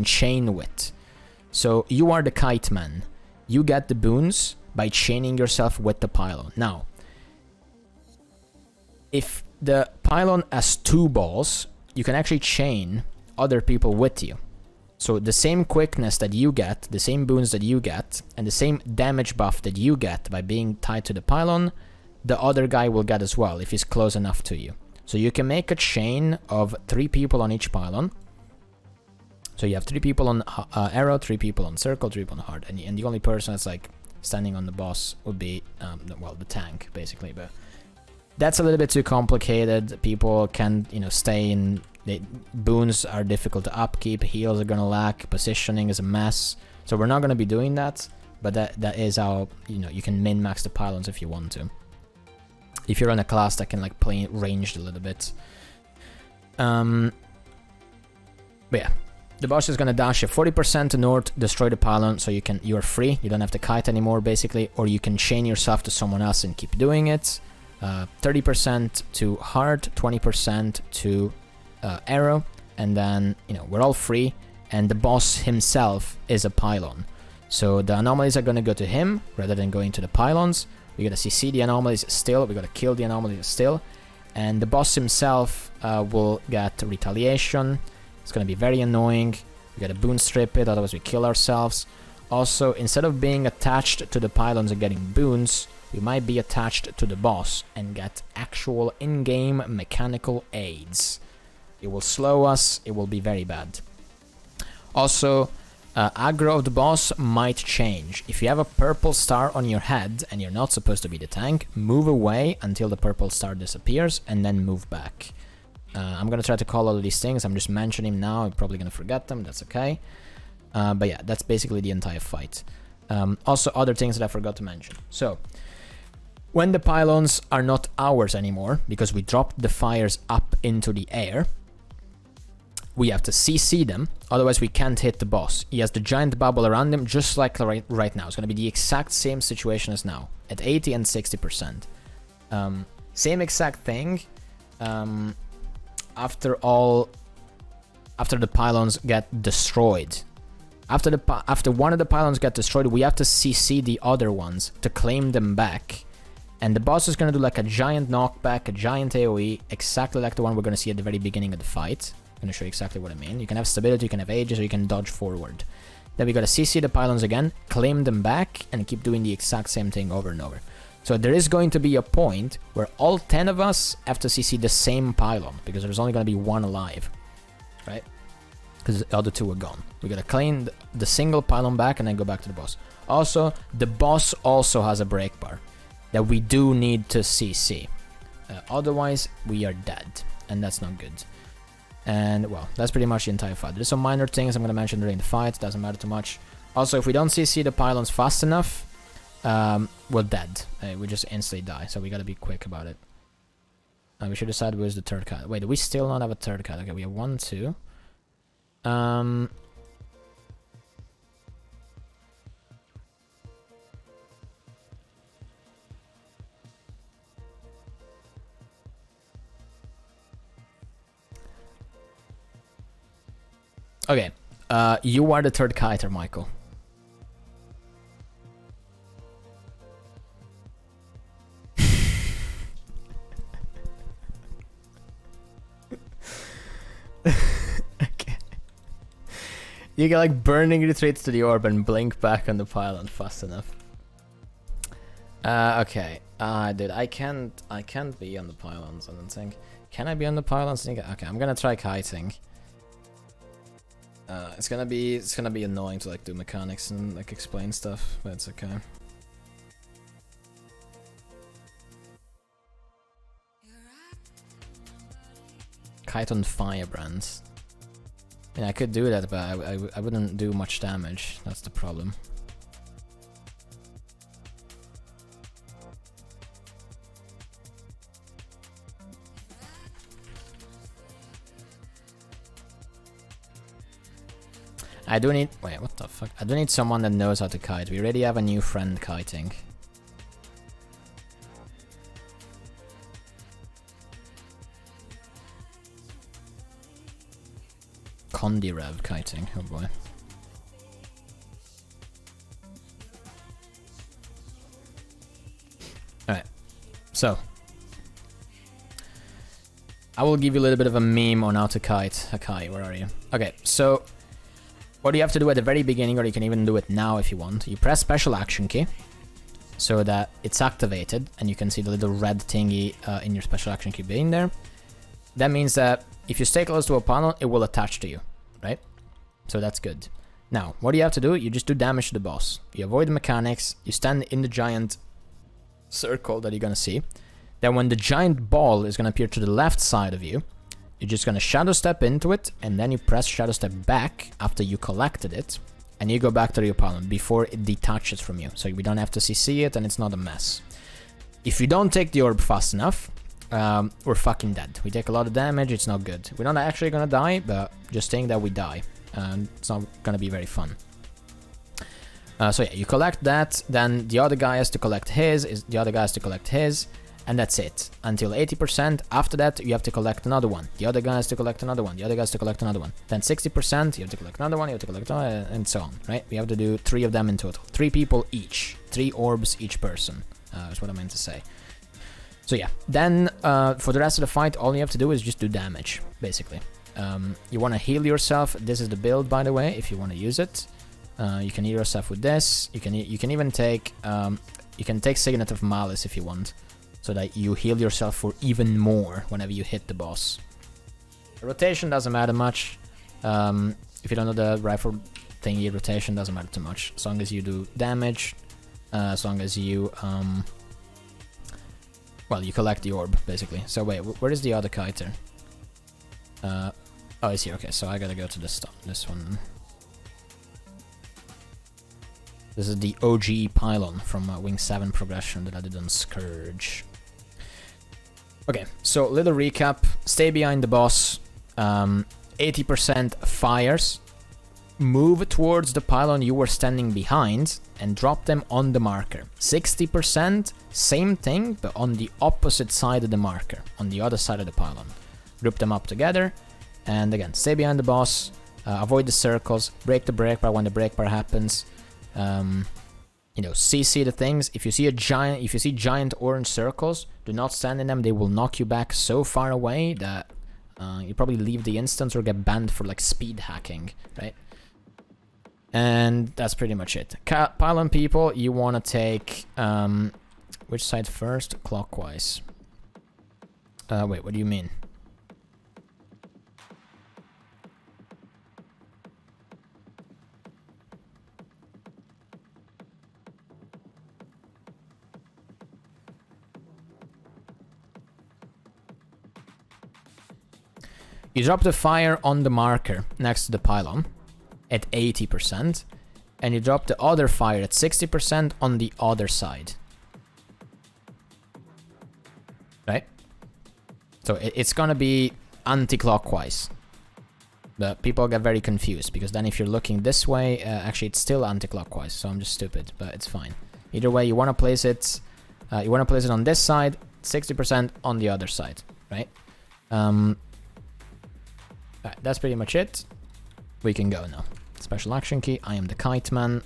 chain with. So you are the kite man. You get the boons by chaining yourself with the pylon. Now, if the pylon has 2 balls, you can actually chain other people with you. So the same quickness that you get, the same boons that you get, and the same damage buff that you get by being tied to the pylon, the other guy will get as well if he's close enough to you. So you can make a chain of 3 people on each pylon. So you have 3 people on arrow, 3 people on circle, 3 people on heart, and the only person that's like standing on the boss would be, well, the tank, basically. But that's a little bit too complicated. People can, you know, stay in... boons are difficult to upkeep, heals are gonna lack, positioning is a mess. So we're not gonna be doing that, but that is how, you know, you can min-max the pylons if you want to. If you're on a class that can, like, play ranged a little bit. But yeah. The boss is gonna dash you 40% to north, destroy the pylon, so you're free. You don't have to kite anymore, basically, or you can chain yourself to someone else and keep doing it. 30% to heart, 20% to arrow, and then, you know, we're all free. And the boss himself is a pylon, so the anomalies are gonna go to him rather than going to the pylons. We gotta CC the anomalies still. We gotta kill the anomalies still, and the boss himself will get retaliation. It's gonna be very annoying. We gotta boon strip it, otherwise we kill ourselves. Also, instead of being attached to the pylons and getting boons, we might be attached to the boss and get actual in-game mechanical aids. It will slow us, it will be very bad. Also, aggro of the boss might change. If you have a purple star on your head and you're not supposed to be the tank, move away until the purple star disappears and then move back. I'm gonna try to call all of these things. I'm just mentioning them now. I'm probably gonna forget them. That's okay. But yeah, that's basically the entire fight. Also, other things that I forgot to mention. So, when the pylons are not ours anymore, because we dropped the fires up into the air, we have to CC them. Otherwise, we can't hit the boss. He has the giant bubble around him, just like right now. It's gonna be the exact same situation as now, at 80 and 60%. Same exact thing. After the pylons get destroyed, after one of the pylons get destroyed, we have to CC the other ones to claim them back, and the boss is gonna do like a giant knockback, a giant AoE, exactly like the one we're gonna see at the very beginning of the fight. I'm gonna show you exactly what I mean. You can have stability, you can have ages, or you can dodge forward. Then we gotta CC the pylons again, claim them back, and keep doing the exact same thing over and over. So there is going to be a point where all 10 of us have to CC the same pylon, because there's only going to be one alive, right? Because the other 2 are gone. We gotta claim the single pylon back and then go back to the boss. Also, the boss also has a break bar that we do need to CC. Otherwise, we are dead, and that's not good. And, well, that's pretty much the entire fight. There's some minor things I'm going to mention during the fight, doesn't matter too much. Also, if we don't CC the pylons fast enough, we're dead. We just instantly die, so we gotta be quick about it. We should decide where's the third kite. Wait, do we still not have a third kite? Okay, we have 1, 2. Okay, you are the third kiter, Michael. Okay. You get like burning retreats to the orb and blink back on the pylon fast enough. Okay. Dude, I can't be on the pylons, I don't think. Can I be on the pylons? Okay, I'm gonna try kiting. It's gonna be annoying to like do mechanics and like explain stuff, but it's okay. Kite on firebrands. Yeah, I could do that, but I wouldn't do much damage. That's the problem. I do need... Wait, what the fuck? I do need someone that knows how to kite. We already have a new friend kiting. Kondirev kiting, oh boy. Alright, so. I will give you a little bit of a meme on how to kite. Hakai, where are you? Okay, so... What you have to do at the very beginning, or you can even do it now if you want, you press special action key so that it's activated and you can see the little red thingy in your special action key being there. That means that if you stay close to a panel, it will attach to you, right? So that's good. Now, what you have to do, you just do damage to the boss. You avoid the mechanics, you stand in the giant circle that you're gonna see. Then when the giant ball is gonna appear to the left side of you, you're just gonna shadow step into it, and then you press shadow step back after you collected it, and you go back to your pylon before it detaches from you. So we don't have to CC it, and it's not a mess. If you don't take the orb fast enough, we're fucking dead. We take a lot of damage, it's not good. We're not actually gonna die, but just think that we die. It's not gonna be very fun. So yeah, you collect that, then the other guy has to collect his, the other guy has to collect his, and that's it. Until 80%, after that you have to collect another one. The other guy has to collect another one, the other guy has to collect another one. Then 60%, you have to collect another one, you have to collect another, and so on, right? We have to do 3 of them in total. 3 people each. 3 orbs each person, is what I meant to say. So yeah, then for the rest of the fight, all you have to do is just do damage, basically. You want to heal yourself. This is the build, by the way, if you want to use it. You can heal yourself with this. You can even take Signet of Malice if you want, so that you heal yourself for even more whenever you hit the boss. The rotation doesn't matter much. If you don't know the rifle thingy, rotation doesn't matter too much. As long as you do damage, as long as you well, you collect the orb, basically. So wait, where is the other kiter? Oh, it's here. Okay, so I gotta go to this one. This is the OG pylon from Wing 7 progression that I did on Scourge. Okay, so little recap. Stay behind the boss. 80% fires. Move towards the pylon you were standing behind and drop them on the marker. 60%, same thing, but on the opposite side of the marker, on the other side of the pylon. Group them up together, and again, stay behind the boss, avoid the circles, break the break bar when the break bar happens. You know, CC the things. If you see giant orange circles, do not stand in them. They will knock you back so far away that you probably leave the instance or get banned for like speed hacking, right? And that's pretty much it. Pylon people, you want to take which side first? Clockwise. Wait, what do you mean? You drop the fire on the marker next to the pylon at 80%, and you drop the other fire at 60% on the other side. Right? So it's gonna be anti-clockwise. But people get very confused, because then if you're looking this way, actually it's still anti-clockwise, so I'm just stupid, but it's fine. Either way, you want to place it on this side, 60% on the other side, right? Alright, that's pretty much it. We can go now. Special action key, I am the kite man.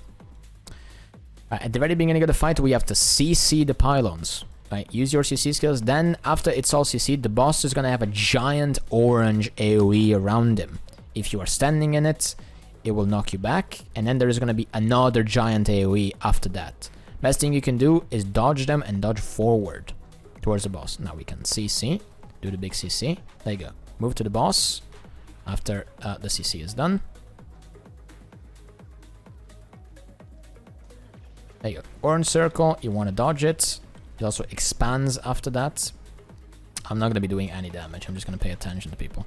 At the very beginning of the fight, we have to CC the pylons. Right, use your CC skills. Then, after it's all CC'd, the boss is gonna have a giant orange AoE around him. If you are standing in it, it will knock you back, and then there is gonna be another giant AoE after that. Best thing you can do is dodge them and dodge forward towards the boss. Now we can CC, do the big CC. There you go. Move to the boss after the CC is done. There you go. Orange circle, you want to dodge it. It also expands after that. I'm not going to be doing any damage. I'm just going to pay attention to people.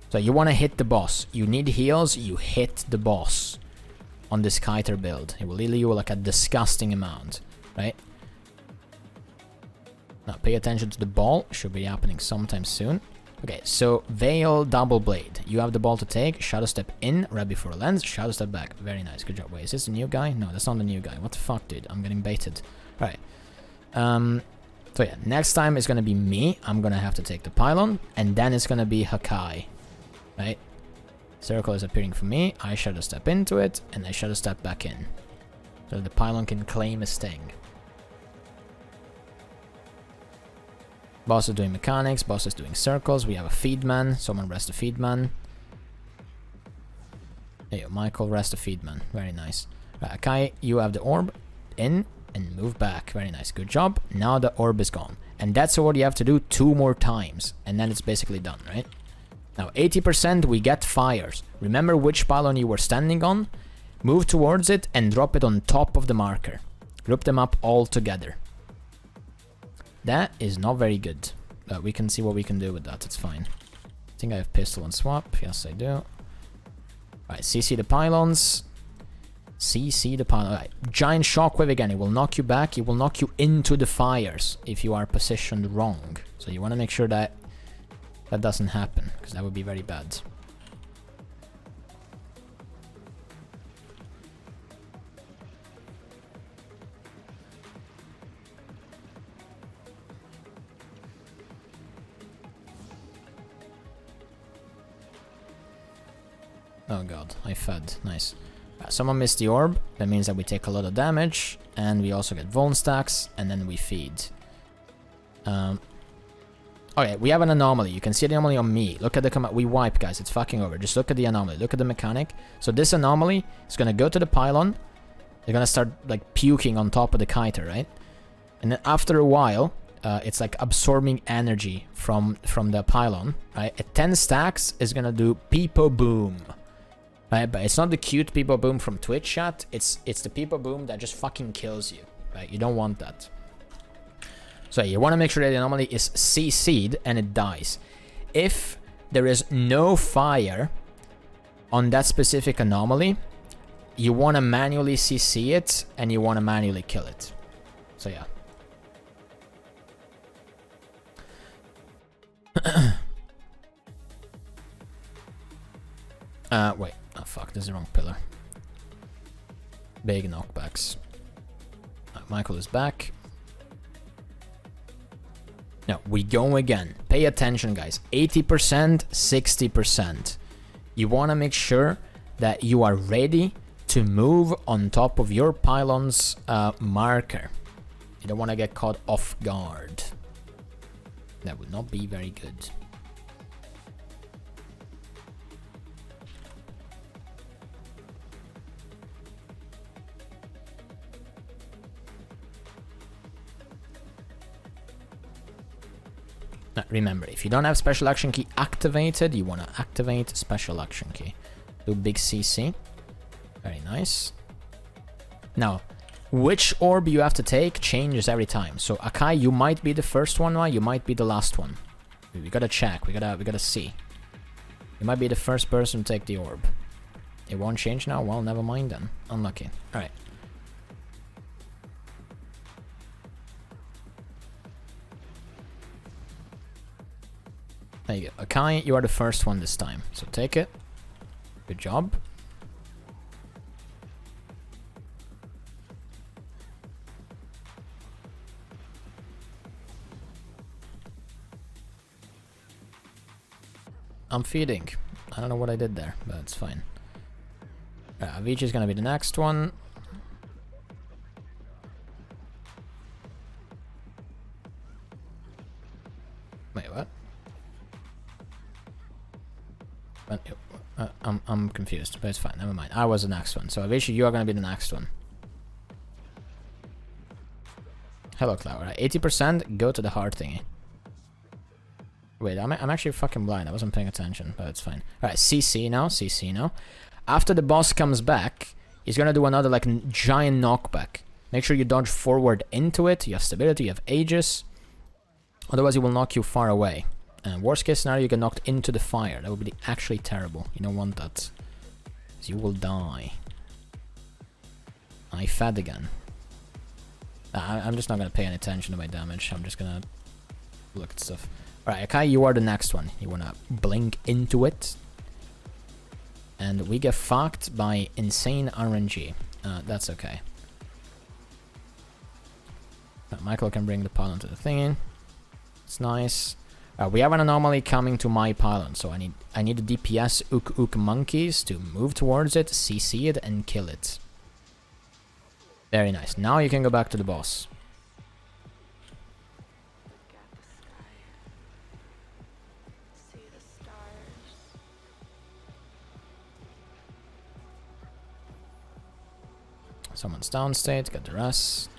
So you want to hit the boss. You need heals, you hit the boss on this kiter build. It will heal you like a disgusting amount, right? Now pay attention to the ball. Should be happening sometime soon. Okay, so Veil Double Blade. You have the ball to take. Shadow Step in, right before a lens. Shadow Step back. Very nice. Good job. Wait, is this the new guy? No, that's not the new guy. What the fuck, dude? I'm getting baited. Alright. So yeah, next time it's gonna be me. I'm gonna have to take the pylon, and then it's gonna be Hakai, right? Circle is appearing for me. I Shadow Step into it, and I Shadow Step back in, so the pylon can claim a sting. Boss is doing mechanics. Boss is doing circles. We have a feedman. Someone rest the feedman. There you go, Michael rest the feedman. Very nice. Right, Hakai, you have the orb in. And move back. Very nice. Good job. Now the orb is gone. And that's what you have to do 2 more times. And then it's basically done, right? Now, 80% we get fires. Remember which pylon you were standing on? Move towards it and drop it on top of the marker. Group them up all together. That is not very good. But we can see what we can do with that. It's fine. I think I have pistol and swap. Yes, I do. Alright, CC the pylons. CC the pylon. Right. Giant shockwave again. It will knock you back. It will knock you into the fires if you are positioned wrong. So you want to make sure that that doesn't happen, because that would be very bad. Oh god, I fed. Nice. Someone missed the orb. That means that we take a lot of damage, and we also get vuln stacks, and then we feed. Okay, we have an anomaly. You can see the anomaly on me. Look at the command. We wipe, guys. It's fucking over. Just look at the anomaly. Look at the mechanic. So this anomaly is gonna go to the pylon. They're gonna start like puking on top of the kiter, right? And then after a while, it's like absorbing energy from the pylon, right? At 10 stacks is gonna do Peepo Boom. Right, but it's not the cute Peepo Boom from Twitch chat. It's the Peepo Boom that just fucking kills you. Right? You don't want that. So you want to make sure that the anomaly is CC'd and it dies. If there is no fire on that specific anomaly, you want to manually CC it and you want to manually kill it. So yeah. Wait. Oh fuck, this is the wrong pillar. Big knockbacks. Michael is back. Now, we go again. Pay attention, guys. 80%, 60%. You want to make sure that you are ready to move on top of your pylon's marker. You don't want to get caught off guard. That would not be very good. Now, remember, if you don't have special action key activated, you want to activate special action key. Do big CC. Very nice. Now, which orb you have to take changes every time. So Akai, you might be the first one, right? You might be the last one. We gotta check. We gotta see. You might be the first person to take the orb. It won't change now? Well, never mind then. Unlucky. Alright. There you go. Akai, you are the first one this time. So take it. Good job. I'm feeding. I don't know what I did there, but it's fine. Avicii is gonna be the next one. Wait, what? I'm confused, but it's fine. Never mind. I was the next one. So Avicii, you are gonna be the next one. Hello, Cloud. Right, 80%. Go to the heart thingy. Wait, I'm actually fucking blind. I wasn't paying attention, but it's fine. Alright, CC now. CC now. After the boss comes back, he's gonna do another like giant knockback. Make sure you dodge forward into it. You have stability. You have Aegis. Otherwise, he will knock you far away. And worst case scenario, you get knocked into the fire. That would be actually terrible. You don't want that. Because you will die. I fed again. I'm just not gonna pay any attention to my damage. I'm just gonna look at stuff. Alright, Akai, you are the next one. You wanna blink into it. And we get fucked by insane RNG. That's okay. Michael can bring the pylon to the thingy. It's nice. We have an anomaly coming to my pylon, so I need the DPS Ook monkeys to move towards it, CC it, and kill it. Very nice. Now you can go back to the boss. Someone's downstate, got the rest.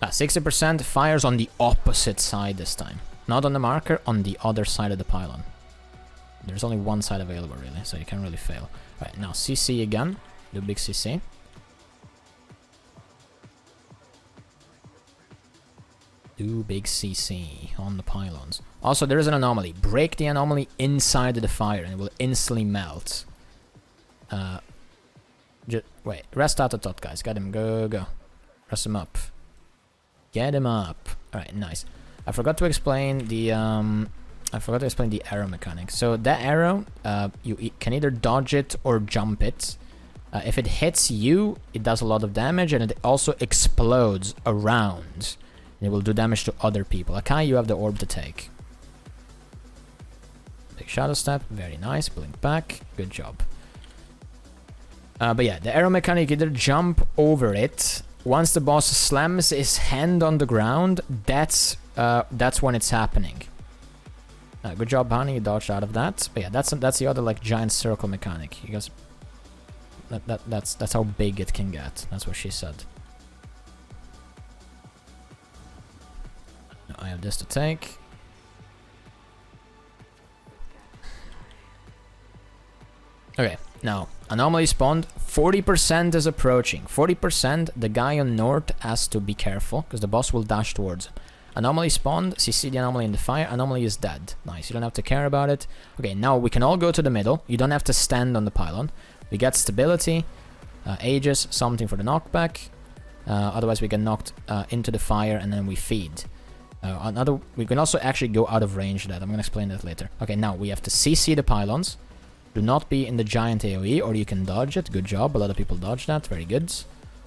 Ah, 60% fires on the opposite side this time. Not on the marker, on the other side of the pylon. There's only one side available really, so you can't really fail. Alright, now CC again. Do big CC. Do big CC on the pylons. Also, there is an anomaly. Break the anomaly inside of the fire and it will instantly melt. Wait, rest out the tot, guys. Get him, go. Rest him up. Get him up. Alright, nice. I forgot to explain the arrow mechanic. So that arrow, you can either dodge it or jump it. If it hits you, it does a lot of damage and it also explodes around. And it will do damage to other people. Akai, you have the orb to take. Big shadow step, very nice. Blink back, good job. But yeah, the arrow mechanic, either jump over it. Once the boss slams his hand on the ground, that's when it's happening. Good job, Honey, you dodged out of that. But yeah, that's the other like giant circle mechanic. You guys, that's how big it can get. That's what she said. Now I have this to take. Okay, now anomaly spawned. 40% is approaching. 40%, the guy on north has to be careful because the boss will dash towards him. Anomaly spawned. CC the anomaly in the fire. Anomaly is dead. Nice. You don't have to care about it. Okay, now we can all go to the middle. You don't have to stand on the pylon. We get stability, Aegis, something for the knockback. Otherwise, we get knocked into the fire and then we feed. We can also actually go out of range of that. I'm gonna explain that later. Okay, now we have to CC the pylons. Do not be in the giant AoE, or you can dodge it. Good job. A lot of people dodge that. Very good.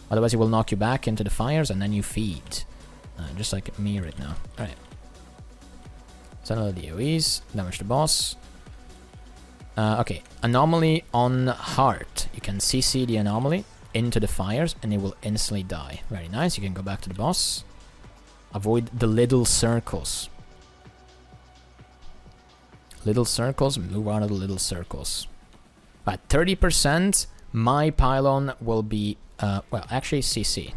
Otherwise, it will knock you back into the fires and then you feed. Just like me right now. Alright. Send all the AoEs. Damage the boss. Okay. Anomaly on heart. You can CC the anomaly into the fires and it will instantly die. Very nice. You can go back to the boss. Avoid the little circles. Little circles. Move out of the little circles. At 30%, my pylon will be... well, actually CC.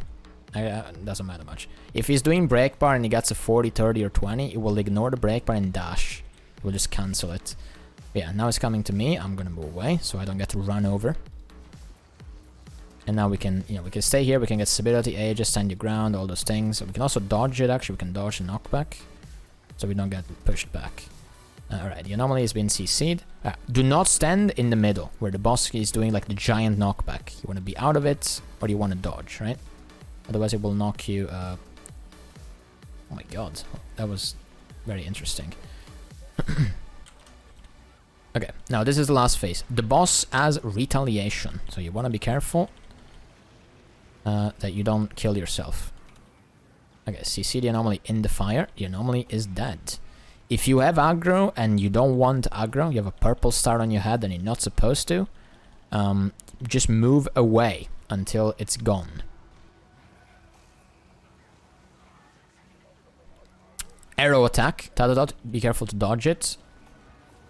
Doesn't matter much. If he's doing break bar and he gets a 40, 30 or 20, it will ignore the break bar and dash. It will just cancel it. But yeah, now it's coming to me. I'm gonna move away so I don't get to run over. And now we can, we can stay here. We can get stability, Aegis, stand your ground, all those things. We can also dodge it. Actually, we can dodge the knockback, so we don't get pushed back. Alright, the anomaly has been CC'd. Do not stand in the middle where the boss is doing like the giant knockback. You want to be out of it, or you want to dodge, right? Otherwise, it will knock you Oh my god, that was very interesting. Okay, now this is the last phase. The boss as retaliation. So you want to be careful that you don't kill yourself. Okay, so you see the anomaly in the fire. The anomaly is dead. If you have aggro and you don't want aggro, you have a purple star on your head and you're not supposed to, just move away until it's gone. Arrow attack. Tadadot, be careful to dodge it.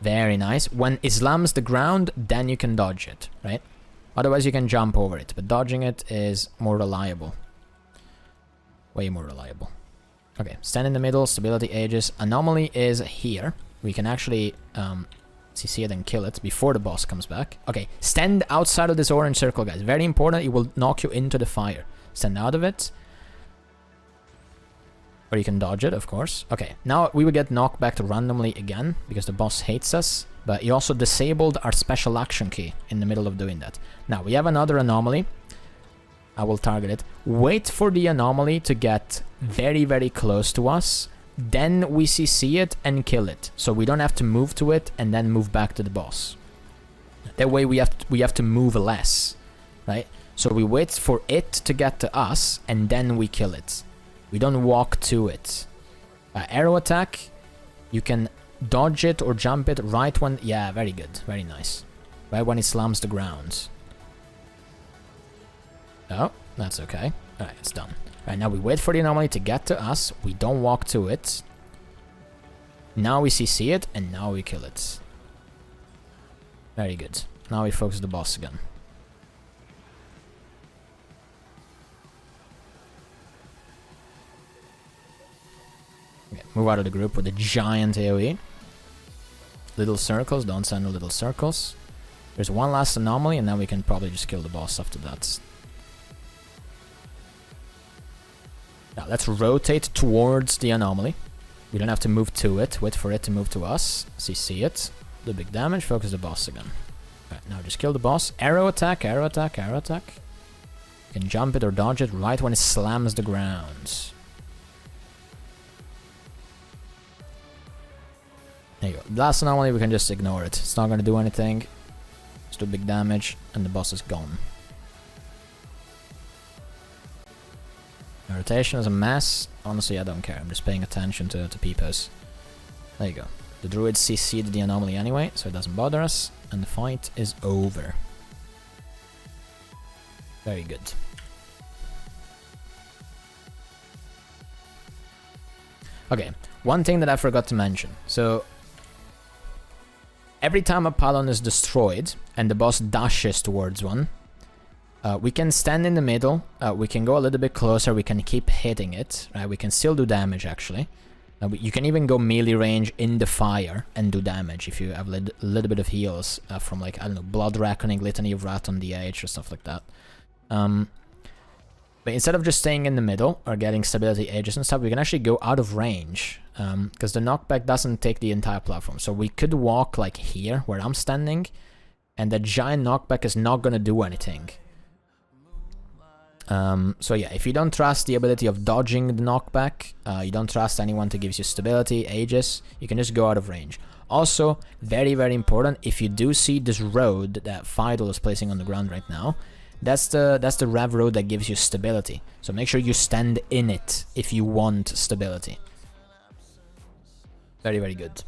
Very nice. When it slams the ground, then you can dodge it, right? Otherwise you can jump over it, but dodging it is more reliable. Way more reliable. Okay, stand in the middle, stability ages. Anomaly is here. We can actually CC it and kill it before the boss comes back. Okay, stand outside of this orange circle, guys. Very important, it will knock you into the fire. Stand out of it. Or you can dodge it, of course. Okay, now we will get knocked back randomly again, because the boss hates us. But he also disabled our special action key in the middle of doing that. Now, we have another anomaly. I will target it. Wait for the anomaly to get very, very close to us. Then we CC it and kill it. So we don't have to move to it and then move back to the boss. That way we have to move less, right? So we wait for it to get to us and then we kill it. We don't walk to it. Arrow attack, you can dodge it or jump it right when... Yeah, very good. Very nice. Right when it slams the ground. Oh, that's okay. Alright, it's done. Right, now we wait for the anomaly to get to us. We don't walk to it. Now we CC it, and now we kill it. Very good. Now we focus the boss again. Okay, move out of the group with a giant AoE. Little circles, don't send the little circles. There's one last anomaly, and then we can probably just kill the boss after that. Now let's rotate towards the anomaly. We don't have to move to it, wait for it to move to us. CC it, do big damage, focus the boss again. Right, now just kill the boss. Arrow attack, arrow attack, arrow attack. You can jump it or dodge it right when it slams the ground. There you go. Last anomaly, we can just ignore it. It's not going to do anything. Just do big damage, and the boss is gone. The rotation is a mess. Honestly, I don't care. I'm just paying attention to peepers. There you go. The druid CC'd the anomaly anyway, so it doesn't bother us. And the fight is over. Very good. Okay, one thing that I forgot to mention. So, every time a pylon is destroyed and the boss dashes towards one, we can stand in the middle, we can go a little bit closer, we can keep hitting it, right? We can still do damage actually. You can even go melee range in the fire and do damage if you have a little bit of heals from like, I don't know, Blood Reckoning, Litany of Wrath on DH or stuff like that. But instead of just staying in the middle or getting stability ages and stuff, we can actually go out of range. Because the knockback doesn't take the entire platform. So we could walk like here, where I'm standing, and the giant knockback is not going to do anything. So yeah, if you don't trust the ability of dodging the knockback, you don't trust anyone to give you stability, ages, you can just go out of range. Also, very, very important, if you do see this road that Fidel is placing on the ground right now, that's the rev road that gives you stability. So make sure you stand in it if you want stability. Very, very good.